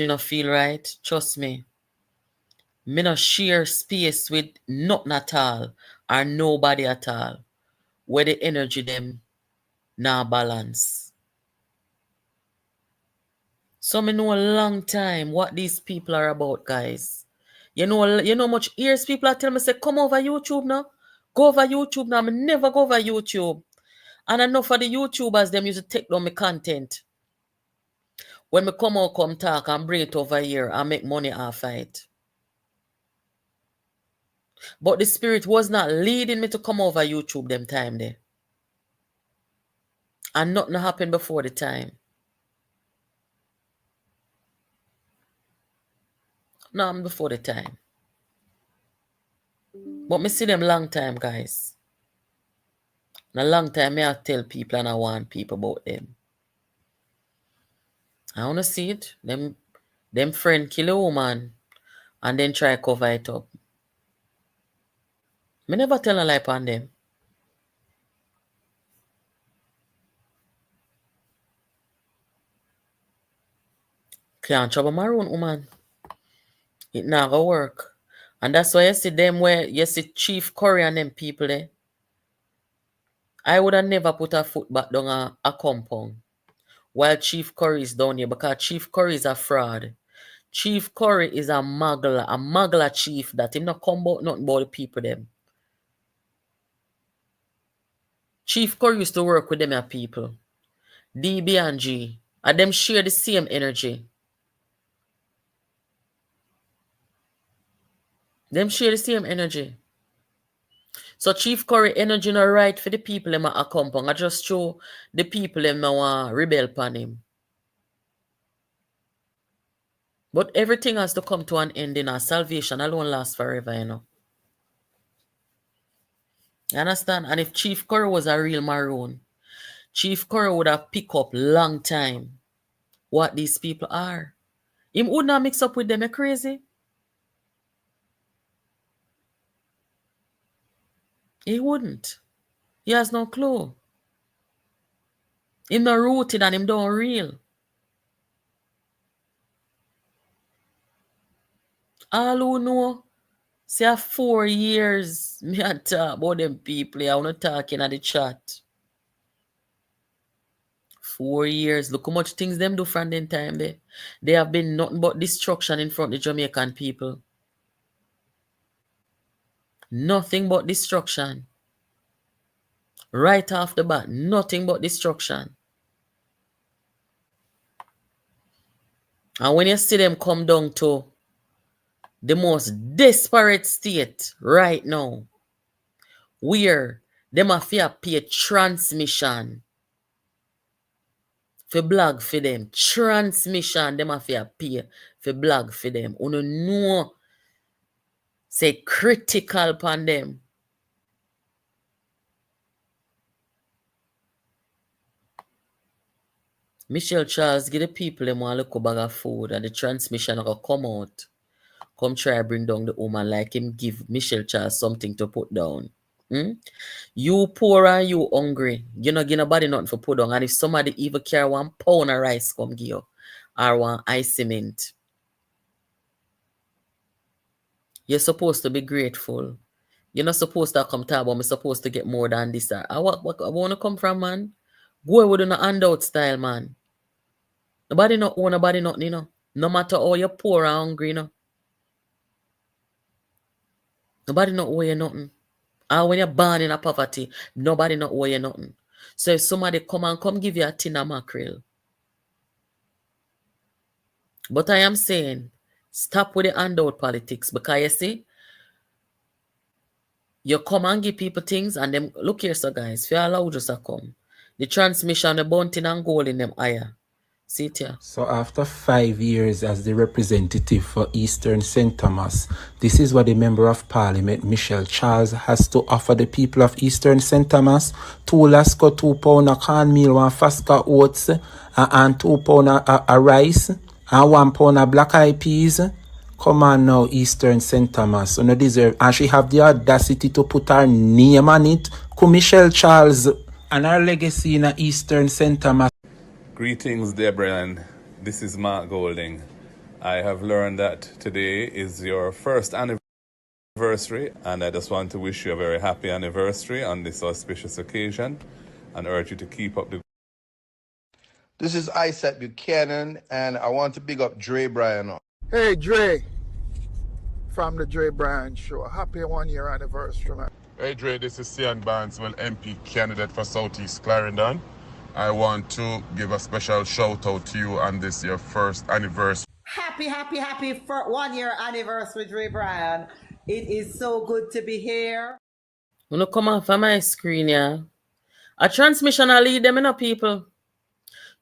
no feel right, trust me. Me no share space with nothing at all or nobody at all. Where the energy them now balance. So me know a long time what these people are about, guys. You know much ears people are telling me say, come over YouTube now. Go over YouTube now. I never go over YouTube. And I know for the YouTubers, them used to take down my content. When me come out, come talk and bring it over here and make money off it. But the spirit was not leading me to come over YouTube them time there. And nothing happened before the time. No, before the time. But me see them long time, guys. In a long time, me I tell people and I warn people about them. I want to see it. Them friend kill a woman and then try cover it up. Me never tell a lie on them. Can't trouble Maroon woman. It not gonna work. And that's why you see them where you see Chief Curry and them people there. I would have never put a foot back down a compound while Chief Curry is down here because Chief Curry is a fraud. Chief Curry is a muggler chief that him not come about nothing about the people them. Chief Curry used to work with them people. DB and G. And them share the same energy. Them share the same energy. So Chief Curry energy not right for the people them a compound. I just show the people them now want rebel upon him. But everything has to come to an end, Salvation alone lasts forever, You understand? And if Chief Curry was a real Maroon, Chief Curry would have picked up long time what these people are. Him would not mix up with them, crazy? He wouldn't. He has no clue. Him not rooted and him don't real. All who know, say 4 years, me a talk about them people. I want to talk in the chat. 4 years. Look how much things them do from them time there. They have been nothing but destruction in front of the Jamaican people. Nothing but destruction. Right off the bat, nothing but destruction. And when you see them come down to the most desperate state right now, where them have to pay transmission for blog for them. Transmission, them have to pay for blog for them. You know, say critical upon them. Michelle Charles give the people them one look bag of food and the transmission will come out. Come try bring down the woman like him give Michelle Charles something to put down. You poor and you hungry. You not give nobody nothing for put down. And if somebody even carry 1 pound of rice come give you or 1 ice cement, you're supposed to be grateful. You're not supposed to come talk about me supposed to get more than this. I want to come from, man. Go with a handout style, man. Nobody not own nobody nothing, you know. No matter how you're poor and hungry, you know. Nobody not owe you nothing. And when you're born in a poverty, nobody not owe you nothing. So if somebody come give you a tin of mackerel. But I am saying, stop with the handout politics because you see, you come and give people things and them, look here, so guys, if you allow just to come, the transmission, the bunting and gold in them higher. See it here. So after 5 years as the representative for Eastern St. Thomas, this is what the Member of Parliament, Michelle Charles, has to offer the people of Eastern St. Thomas. 2 lasco, 2 pound of cornmeal, 1 fasca oats, and 2 pound of rice, and 1 pound of black eyed peas. Come on now, Eastern St. Thomas. You know, deserve, and she have the audacity to put her name on it. Come Michelle Charles and her legacy in Eastern St. Thomas. Greetings, dear brethren. This is Mark Golding. I have learned that today is your first anniversary, and I just want to wish you a very happy anniversary on this auspicious occasion and urge you to keep up the... This is Isaac Buchanan, and I want to big up Dre Bryan. Hey, Dre, from the Dre Bryan Show. Happy 1 year anniversary, man. Hey Dre, this is Cian Barneswell, MP candidate for Southeast Clarendon. I want to give a special shout out to you on this your first anniversary. Happy 1 year anniversary, Dre Bryan. It is so good to be here. When you come off of my screen, yeah. A transmission will lead them, you know, people.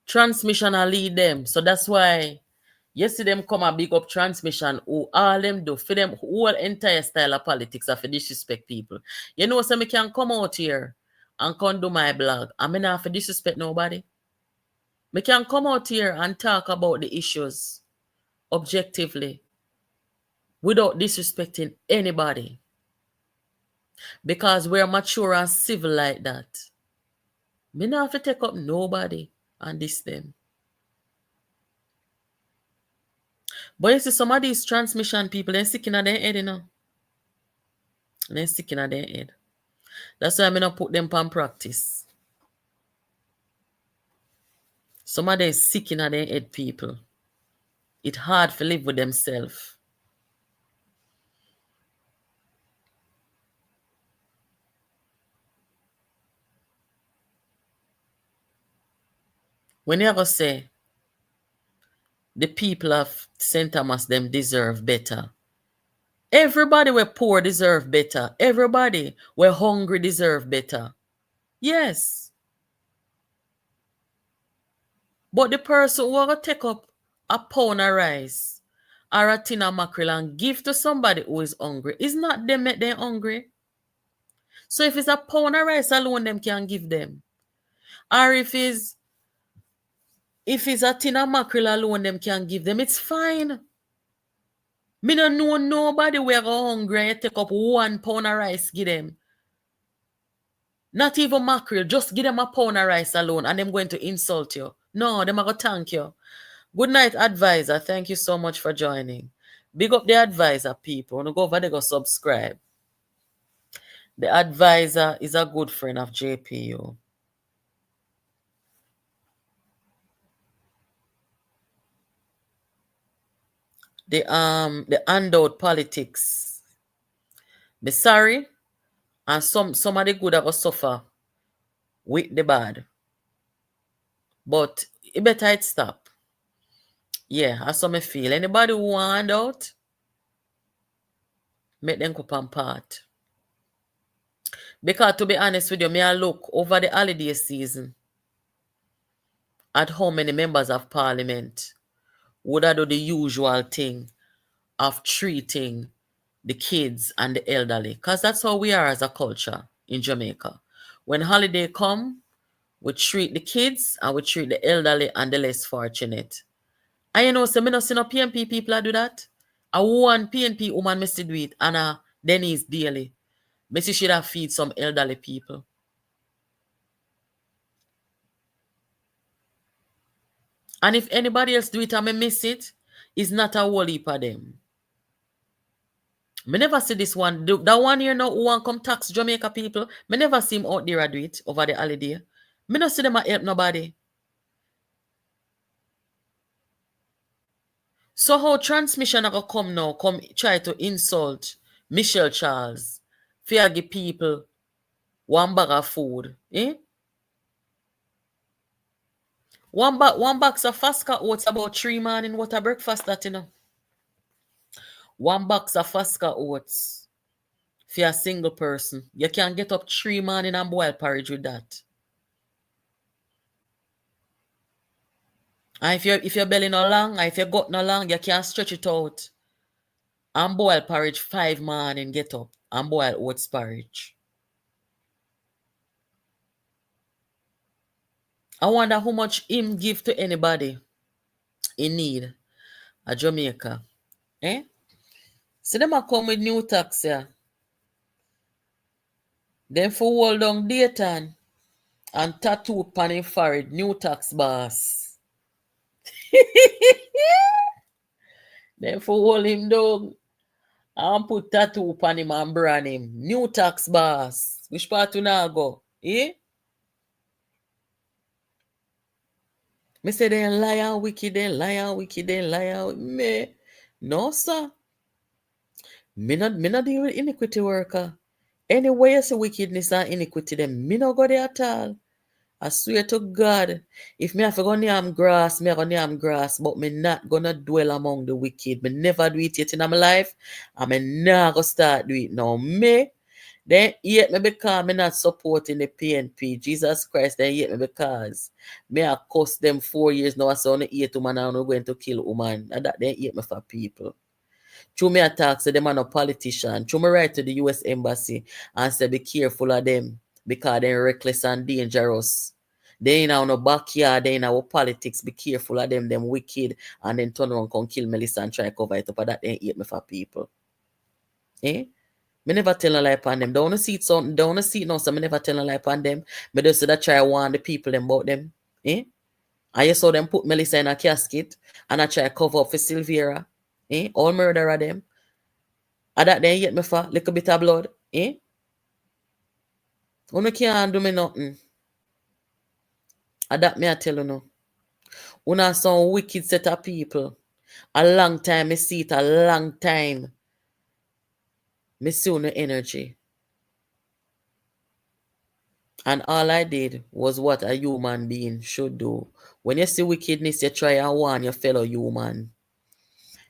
Transmission will lead them. So that's why you see them come and big up transmission, who all them do, for them whole entire style of politics are for disrespect people. You know, so me can come out here and come do my blog. I mean, not for disrespect nobody. Me can come out here and talk about the issues objectively without disrespecting anybody. Because we're mature and civil like that. Me not have to take up nobody and diss them. But you see, some of these transmission people, they're sick in their head, you know. They're sick in their head. That's why I'm not put them on practice. Some of them sick in their head people. It's hard to live with themselves. When you ever say, the people of St. Thomas, them deserve better. Everybody we're poor deserve better. Everybody we're hungry deserve better. Yes. But the person who will take up a pound of rice or a tin of mackerel and give to somebody who is hungry, is not them make them hungry. So if it's a pound of rice alone, them can give them. Or if it's a tin of mackerel alone, them can give them. It's fine. Me don't know nobody where go hungry and you take up 1 pound of rice, give them. Not even mackerel. Just give them a pound of rice alone and them going to insult you. No, them are going to thank you. Good night, advisor. Thank you so much for joining. Big up the advisor, people. When you go over there, go subscribe. The advisor is a good friend of JPU. The handout politics. Be sorry, and some of the good are going to suffer with the bad. But it better it stop. Yeah, that's how I feel. Anybody who want handout, make them come and part. Because to be honest with you, me I look over the holiday season at how many members of parliament would I do the usual thing of treating the kids and the elderly. Because that's how we are as a culture in Jamaica. When holiday come, we treat the kids and we treat the elderly and the less fortunate. And you know, so me not see no PNP people do that. I one PNP woman me see do it, and Denise daily. Me see should have feed some elderly people. And if anybody else do it and me miss it, it's not a whole heap of them. Me never see this one. That one here now who want come tax Jamaica people. Me never see him out there do it over the holiday. Me not see them help nobody. So how transmission are come now, come try to insult Michelle Charles, fear give people one bag of food, eh? One box of Fasca oats about 3 morning water breakfast that you know. One box of Fasca oats for a single person. You can get up 3 morning and boil porridge with that. And if your belly no long, and if your gut no long, you can stretch it out. And boil porridge 5 morning, get up and boil oats porridge. I wonder how much him give to anybody in need at Jamaica. Eh? See them a come with new tax here. Then for hold down Dayton and tattoo pan him forehead, new tax boss. Then for hold him down and put tattoo pan him and brand him. New tax boss. Which part you now go? Eh? Me say they liar wicked, they liar wicked, they liar. Me. No, sir. Me not deal with iniquity worker. Anyway, you see wickedness and iniquity, them me not go there at all. I swear to God, if me have to go near grass, me have to go near grass, but me not gonna dwell among the wicked. Me never do it yet in my life, and me not gonna start do it now. Me, they hate me because me not supporting the PNP. Jesus Christ, they hate me because me I cost them 4 years now. I saw only 8 woman and I'm going to kill woman. And that they hate me for people. Through me attack, say them are no politician. Through me write to the US Embassy and say be careful of them because they're reckless and dangerous. They in our no backyard, they in our politics. Be careful of them wicked, and then turn around come kill Melissa and try to cover it up. But that they hate me for people. Eh? Me never tell a lie upon them. Don't want to see it something. Don't want to see it now, so me never tell a lie upon them. Me just say that try warn the people them about them. Eh? I just saw them put Melissa in a casket and I try cover up for Silvera. Eh? All murderer them. And that they hate me for little bit of blood. Eh? You can't do me nothing. And that me I tell you now. Una some wicked set of people. A long time me see it, a long time. Me see no energy. And all I did was what a human being should do. When you see wickedness, you try and warn your fellow human.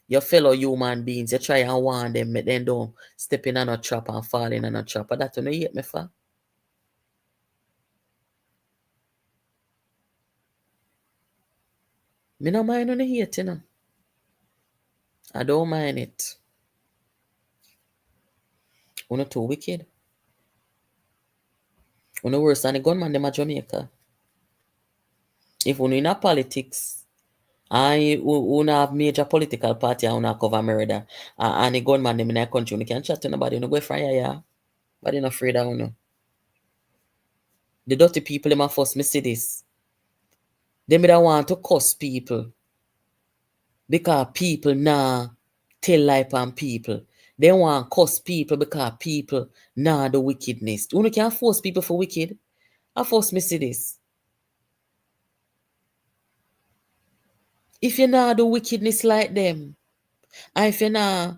Your fellow human beings, you try and warn them, make them don't step in on a trap and fall in on a trap. But that you know hate me for. Me no mind on the hate, you know. I don't mind it. You're not too wicked. You're no worse than the gunman them at Jamaica. If you're in a politics, and you have major political party and you cover murder, and the gunman them in a country, you can't chat to nobody, you go fire, yeah. But you're not afraid of you. The dirty people, them a first me see this. They may want to cuss people. Because people nah tell life on people. They want cuss people because people nah do wickedness. You can't force people for wicked. I force me see this. If you nah do wickedness like them, and if you nah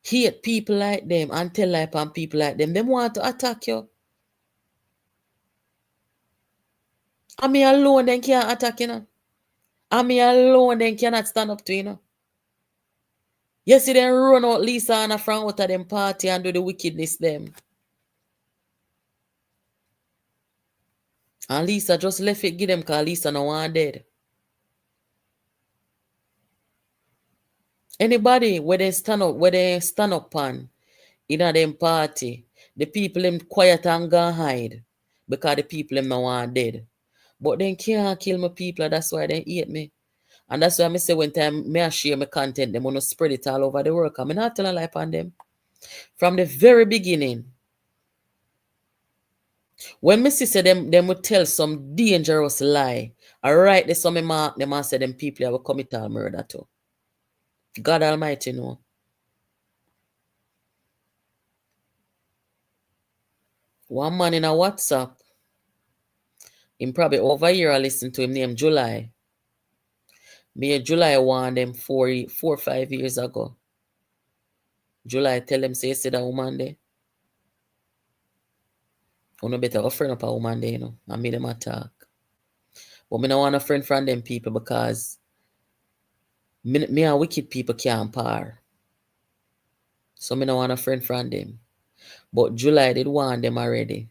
hate people like them and tell life on people like them want to attack you. And me alone then can't attack you know. And me alone then cannot stand up to you know. You see them run out Lisa and a from out of them party and do the wickedness them. And Lisa just left it give them because Lisa no one dead. Anybody where they stand up on in a them party, the people them quiet and go hide because the people them no one dead. But they can't kill my people, that's why they hate me. And that's why I say when time me I share my content, them wanna spread it all over the world. I'm not telling a lie on them. From the very beginning. When me see say them would tell some dangerous lie. Alright, there's some mark them and say them people will commit all murder too. God Almighty know. One man in a WhatsApp, him probably over here I listen to him named July. Me and July won them 4 or 5 years ago. July tell them say that woman there. You no better friend up a woman there, you know. And me them attack. But me don't want a friend from them people because me and wicked people can't par. So me don't want a friend from them. But July did want them already.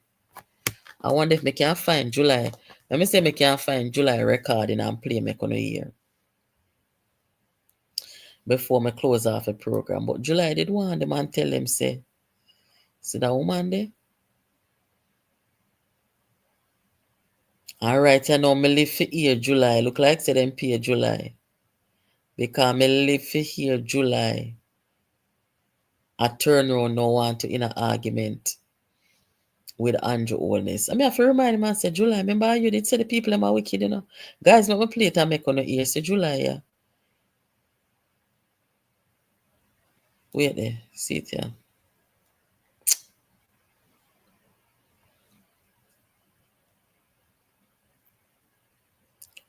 I wonder if me can find July. Let me say me can find July recording and play me on hear. Before me close off the program. But July did want them and tell them say, see that woman there? Alright, you know, me live for here July. Look like say them pay July. Because me live for here July. I turn around no want to in an argument with Andrew Holness. I mean, I have to remind him and say, July, remember you did say the people are wicked, you know. Guys, let me play it and make on the ear. Say July, yeah. Wait there. See it, yeah.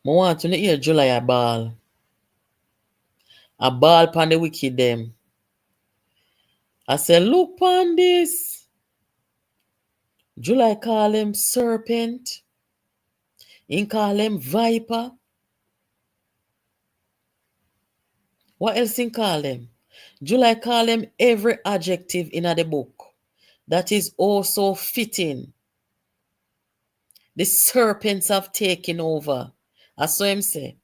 I want to hear July a ball. A ball pan the wicked them. I say, look on this. July call him serpent. He call him viper. What else he call him? July call him every adjective in the book. That is also fitting. The serpents have taken over. I saw him say.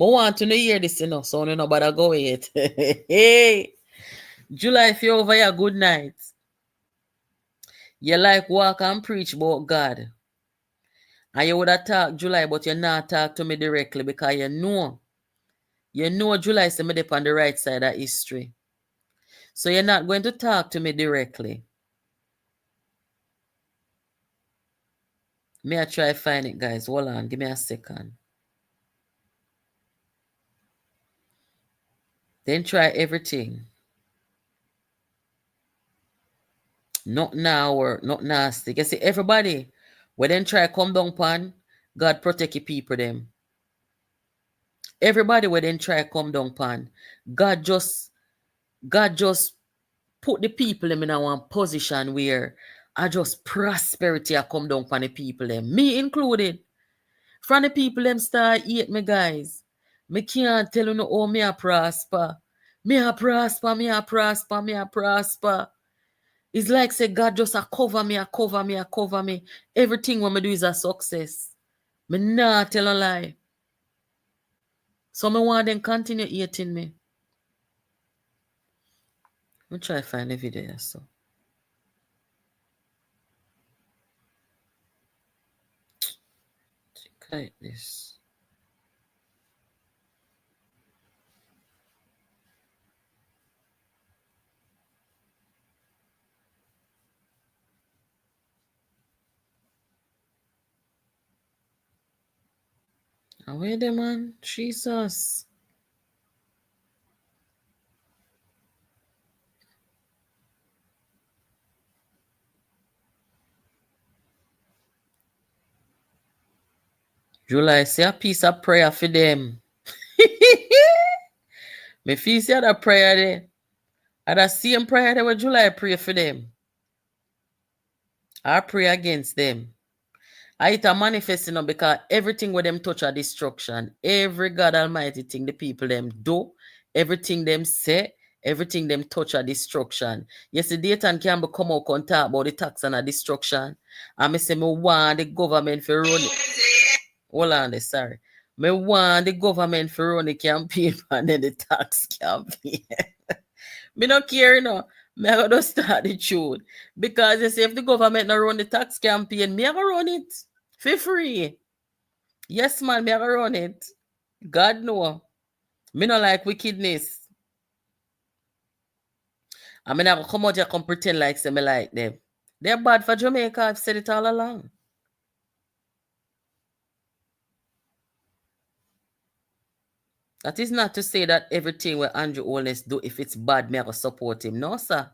I want to hear this, you know, so I don't know about go yet. Hey, July, if you're over here, good night. You like walk and preach about God. And you would have talked July, but you not talk to me directly because you know July is me on the right side of history. So you're not going to talk to me directly. May I try find it, guys. Hold on, give me a second. Then try everything. Not now or not nasty. You see, everybody, when then try come down pan, God protect your people them. Everybody when then try come down pan, God just put the people them in a one position where I just prosperity I come down pan the people them. Me included. From the people them start hate me, guys. Me can't tell you no how me a prosper. Me a prosper, me a prosper, me a prosper. It's like say God just a cover me, a cover me, a cover me. Everything what me do is a success. Me not tell a lie. So me want them continue hating me. Let me try to find the video so. Like this. Where them, man? Jesus. July, say a piece of prayer for them. Me feel say that prayer there. And that same prayer there where July pray for them. I pray against them. I it a manifesting up because everything where them touch a destruction. Every God Almighty thing the people them do, everything them say, everything them touch a destruction. Yes, the Dayton Campbell come out and talk about the tax and a destruction. And me say me want the government for run it. Hold on there, sorry. Me want the government for run the campaign and then the tax campaign. Me not care, no. Me I gotta start the tune. Because you say if the government not run the tax campaign, me I gotta run it. For free. Yes, man, me I gotta run it. God know. Me not like wickedness. I mean, I go come out here and pretend like say me like them. They're bad for Jamaica. I've said it all along. That is not to say that everything where Andrew Holness do, if it's bad, me I go support him. No, sir.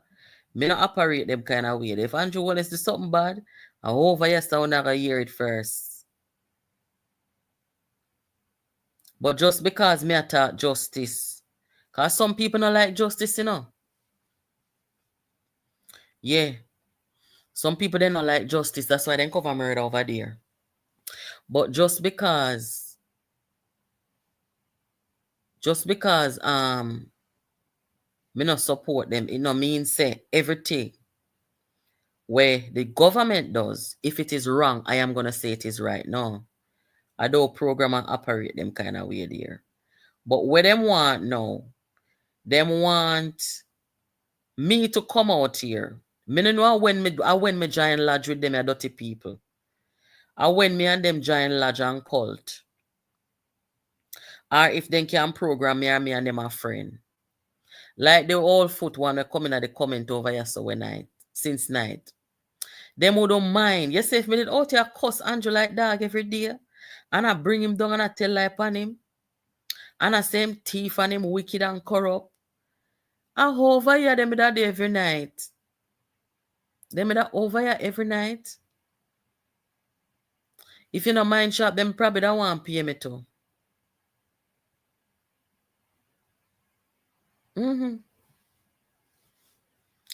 Me not operate them kind of way. If Andrew Holness do something bad, I over yes, I wanna hear it first. But just because me I talk justice, because some people don't like justice, you know. Yeah. Some people they don't like justice. That's why they cover murder over there. But just because me not support them, it no mean say everything where the government does, if it is wrong, I am gonna say it is right. No. I don't program and operate them kind of way there. But what them want now, them want me to come out here. Me no know when me join lodge with them dirty people. I when me and them join lodge and cult. Or if they can program me or me and them a friend. Like the old foot one coming at the comment over here so night. Since night. Them who don't mind. You say if me did out here cuss Andrew like dog every day. And I bring him down and I tell lie upon him. And I say him thief and him wicked and corrupt. I over here them that day every night. Them that over here every night. If you don't mind shop, them probably don't want to pay me too.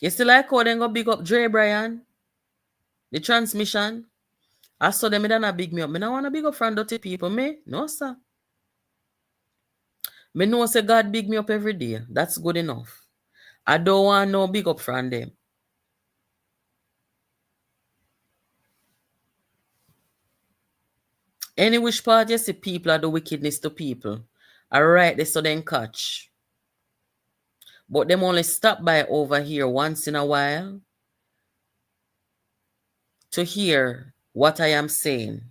You still like how they go big up Dre Brian? The transmission? I saw them not big me up. Me don't want to big up from dirty people. Me? No, sir. Me know say God big me up every day. That's good enough. I don't want no big up from them. Any which part you see people are the wickedness to people. Alright, they so then catch. But them only stop by over here once in a while to hear what I am saying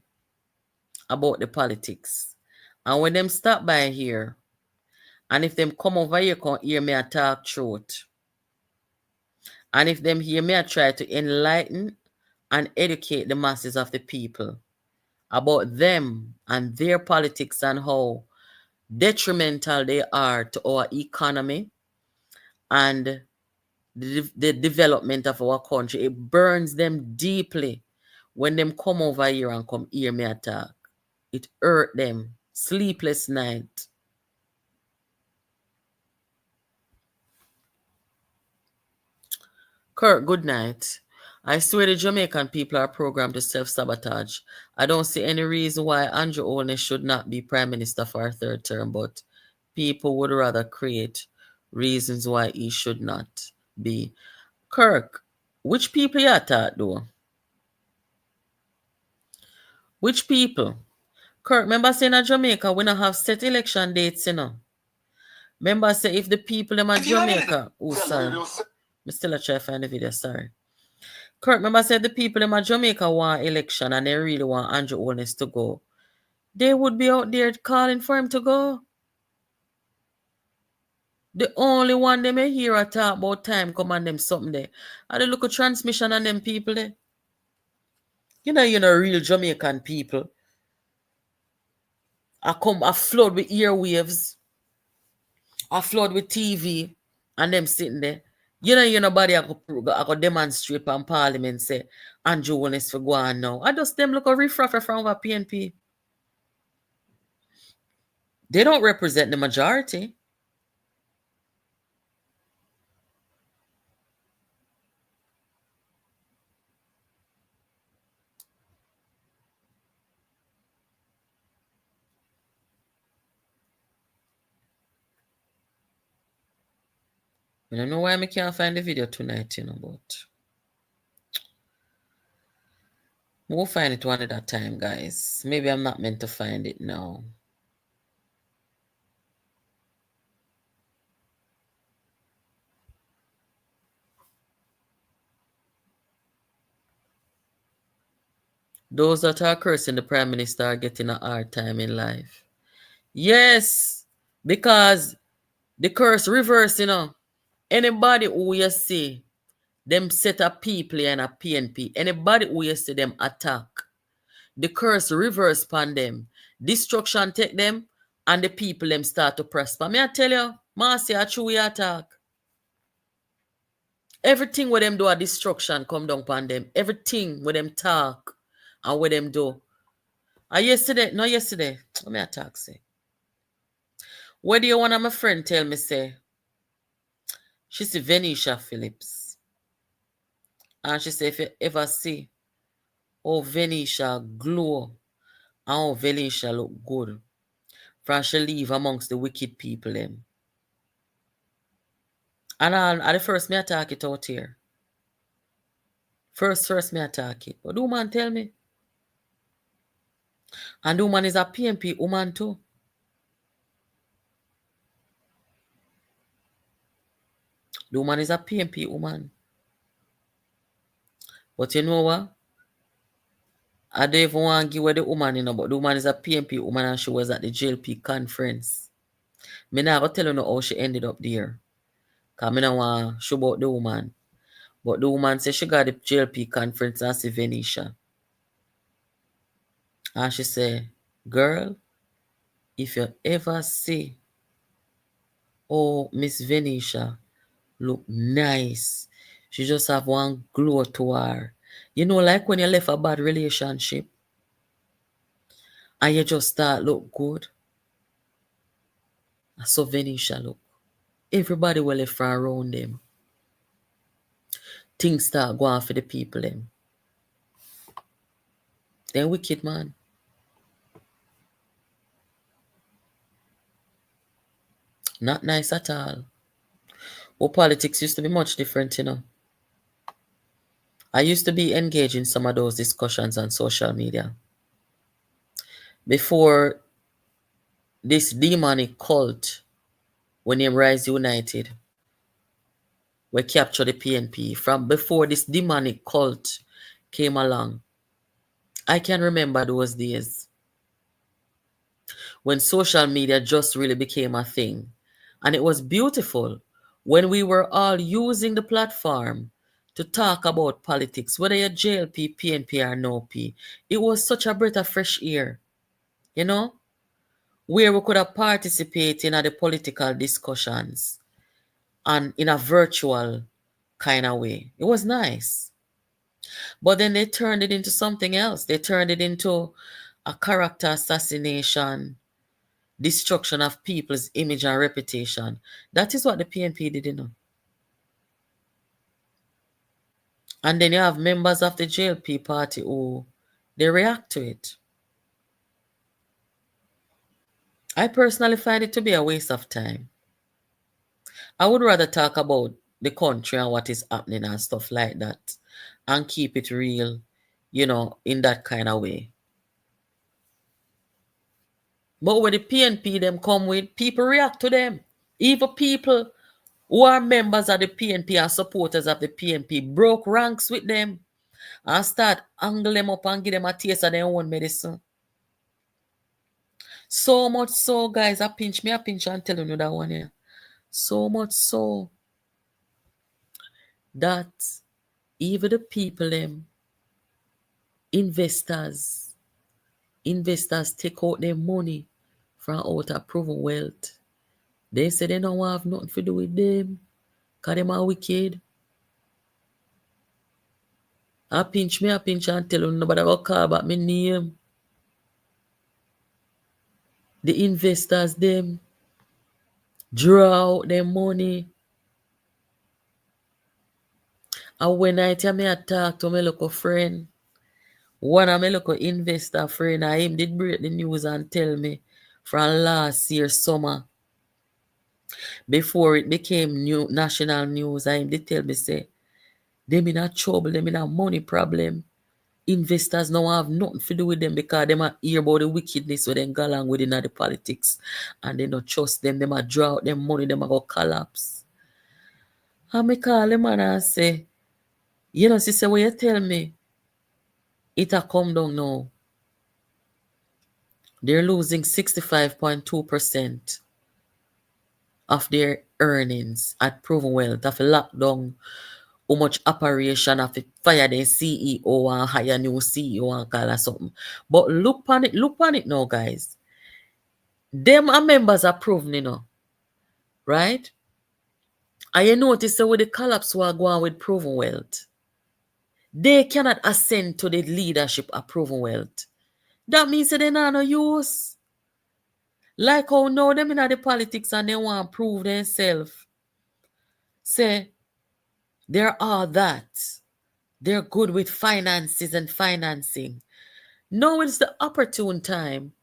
about the politics. And when them stop by here, and if them come over here, can hear me a talk truth. And if them hear me, I try to enlighten and educate the masses of the people about them and their politics and how detrimental they are to our economy and the development of our country. It burns them deeply when them come over here and come hear me attack. It hurt them. Sleepless night. Kurt, good night. I swear the Jamaican people are programmed to self-sabotage. I don't see any reason why Andrew Holness should not be Prime Minister for a third term, but people would rather create reasons why he should not be. Kirk, which people you thought though? Which people? Kirk, remember saying in Jamaica we don't have set election dates, you know? Remember say if the people in Jamaica... Oh, sorry. I still try to find the video, sorry. Kirk, remember said the people in Jamaica want election and they really want Andrew Holness to go. They would be out there calling for him to go. The only one they may hear a talk about time come on them something there. And they look at transmission on them people there. You know real Jamaican people. I flood with earwaves, I flood with TV, and them sitting there. You nobody I could demonstrate on Parliament say Andrew Willis for go on now. I just them look a riffraff from over PNP. They don't represent the majority. I don't know why I can't find the video tonight, but we'll find it one at a time, guys. Maybe I'm not meant to find it now. Those that are cursing the Prime Minister are getting a hard time in life. Yes, because the curse reverse, Anybody who you see them set up people and a PNP, anybody who you see them attack, the curse reverse upon them. Destruction take them and the people them start to prosper. May I tell you, Marcy, a true attack. Everything with them do a destruction come down upon them. Everything with them talk and with them do. And yesterday, let me attack say. What do you want my friend tell me say? She see Venetia Phillips. And she say if you ever see how Venetia glow and how Venetia look good, for she live amongst the wicked people them. And at the first me attack it out here. First me attack it. But the woman tell me. And the woman is a PNP woman too. The woman is a PNP woman. But you know what? I don't even want to give away the woman, but the woman is a PNP woman and she was at the JLP conference. Me not going to tell you how she ended up there. Because I don't want to show about the woman. But the woman said she got the JLP conference and see Venetia. And she said, girl, if you ever see Miss Venetia look nice, she just have one glow to her. Like when you left a bad relationship and you just start look good. So Venetia look. Everybody will left around them. Things start going for the people them. They're wicked, man. Not nice at all. Well, politics used to be much different, I used to be engaged in some of those discussions on social media. Before this demonic cult, when they Rise United, we captured the PNP. From before this demonic cult came along, I can remember those days when social media just really became a thing. And it was beautiful when we were all using the platform to talk about politics, whether you're JLP, PNP, or no P. It was such a breath of fresh air, where we could have participated in the political discussions and in a virtual kind of way. It was nice. But then they turned it into something else. They turned it into a character assassination, destruction of people's image and reputation. That is what the PNP did, And then you have members of the JLP party who they react to it. I personally find it to be a waste of time. I would rather talk about the country and what is happening and stuff like that and keep it real, in that kind of way. But when the PNP them come with, people react to them. Even people who are members of the PNP and supporters of the PNP broke ranks with them and start angle them up and give them a taste of their own medicine. So much so, guys, I pinch and tell you that one here. So much so that even the people them, investors take out their money from out of proven wealth. They say they don't have nothing to do with them, because them are wicked. I pinch and tell them nobody will call about my name. The investors, them, draw out their money. And when I tell me I talk to my local friend, one of my local investor friend, I him did break the news and tell me from last year summer, before it became new national news, I him did tell me say, them in a trouble, them in a money problem. Investors now have nothing to do with them because them a hear about the wickedness where them go along within the politics and they not trust them. Them a draw out them money, them a go collapse. And me call them and I say, you know, sister, when you tell me it a come down now, they're losing 65.2% of their earnings at proven wealth of lockdown. How much operation of it fire the CEO and hire new CEO and call or something. But look on it now, guys. Them are members are proven, you know. Right? And you notice that with the collapse we are going with proven wealth, they cannot ascend to the leadership of proven wealth. That means that they not no use. Like how now them in the politics and they want to prove themselves. Say, they're all that. They're good with finances and financing. Now it's the opportune time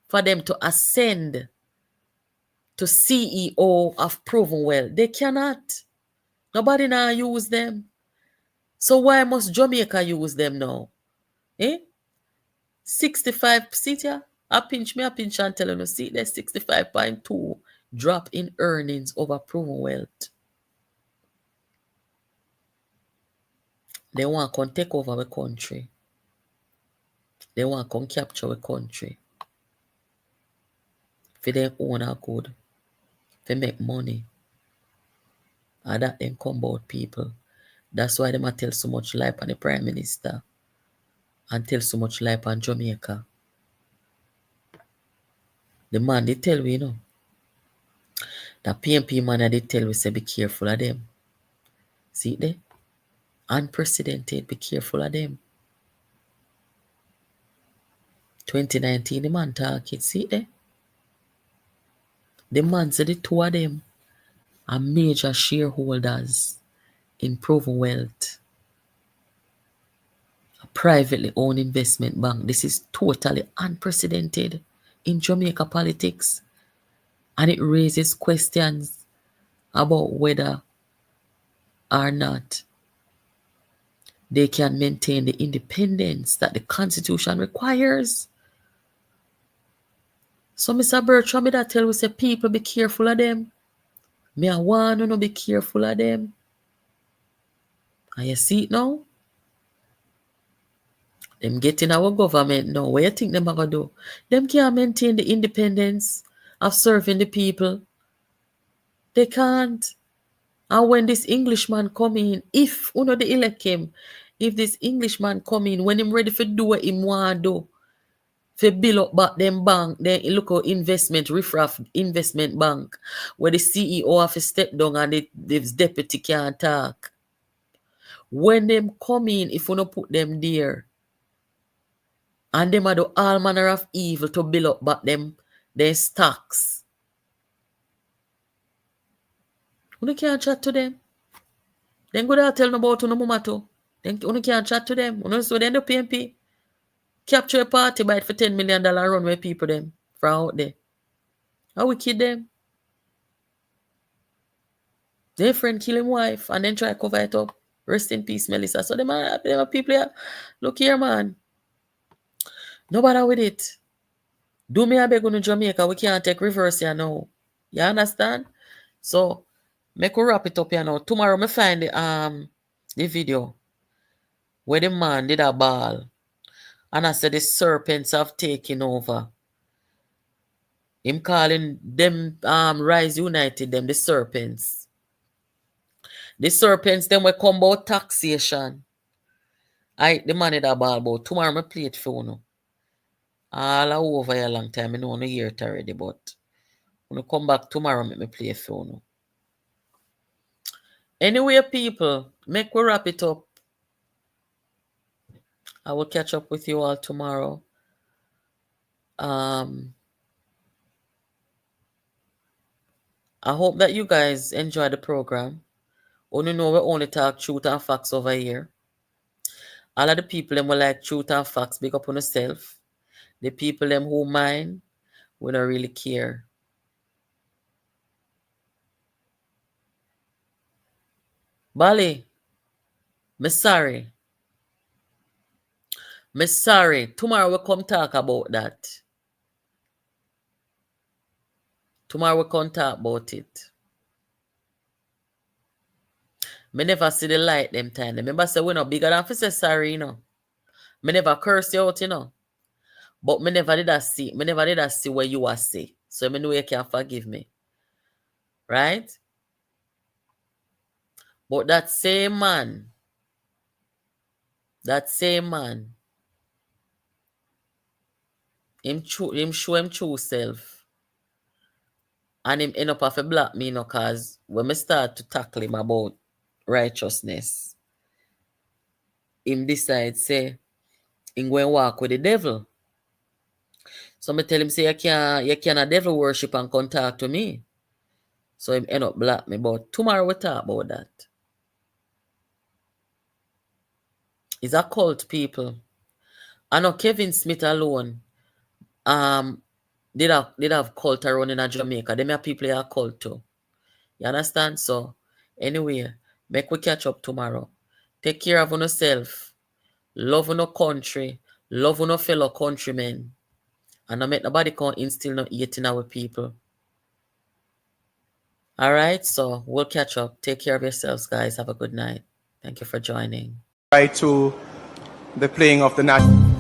for them to ascend to CEO of proven wealth. They cannot. Nobody now use them. So why must Jamaica use them now? 65, see ya? I pinch and tell you, see, there's 65.2 drop in earnings over proven wealth. They want to come take over the country. They want to come capture the country. For their own good. For make money. And that then come about people. That's why they might tell so much lie on the Prime Minister. And tell so much lie on Jamaica. The man, they tell we, you know. The PNP man, they tell we, say, be careful of them. See it there? Unprecedented, be careful of them. 2019, the man talk it, see it there? The man said the two of them are major shareholders in proven wealth. A privately owned investment bank. This is totally unprecedented in Jamaica politics. And it raises questions about whether or not they can maintain the independence that the Constitution requires. So, Mr. Bertram, me that tell we say people be careful of them. Me I want you to be careful of them. And you see it now? Them getting our government now. What you think them are going to do? Them can't maintain the independence of serving the people. They can't. And when this Englishman come in, if you know the elect him, if this Englishman come in, when him ready for do what him want to do, for build up back them bank, then look at investment, riffraff investment bank, where the CEO have to step down and the deputy can't talk. When them come in, if you don't put them there, and them are do all manner of evil to build up back them stocks, you can't chat to them. Then go there tell them about no mama too. Then you can't chat to them. You know, so then the PNP capture a party by it for $10 million run where people them from out there. How we kid them? Their friend kill him wife and then try to cover it up. Rest in peace, Melissa. So them are people here. Look here, man. No bother with it. Do me a beg on Jamaica. We can't take reverse here now. You understand? So make we wrap it up here now. Tomorrow me find the video where the man did a ball. And I said the serpents have taken over. Him calling them Rise United, them the serpents. The serpents, them will come about taxation. The man did a ball about. Tomorrow I play it for you. All over a long time. I know I hear it already, but when I come back tomorrow, make me play for you. Anyway, people, make we wrap it up. I will catch up with you all tomorrow. I hope that you guys enjoy the program. Only know we only talk truth and facts over here. All of the people them will like truth and facts, big up on yourself. The people them who mind, we don't really care. Bali, me sorry. Me sorry. Tomorrow we'll come talk about that. Tomorrow we'll come talk about it. Me never see the light them time. Remember say we not bigger than for say sorry, you know. Me never curse you out, you know. But me never did that see. Me never did that see what you are say. So me know you can forgive me. Right? But that same man, him show him true self. And him end up have to block me, you know, cause when me start to tackle him about righteousness, him decide say him go and walk with the devil. So me tell him say you can a devil worship and come talk to me. So him end up block me. But tomorrow we talk about that. It's a cult, people. I know Kevin Smith alone did have cult around in Jamaica. Them are people are cult too. You understand? So anyway, make we catch up tomorrow. Take care of yourself. Love your country. Love your fellow countrymen. And don't make nobody can instill no hate in our people. Alright, so we'll catch up. Take care of yourselves, guys. Have a good night. Thank you for joining. Right to the playing of the national.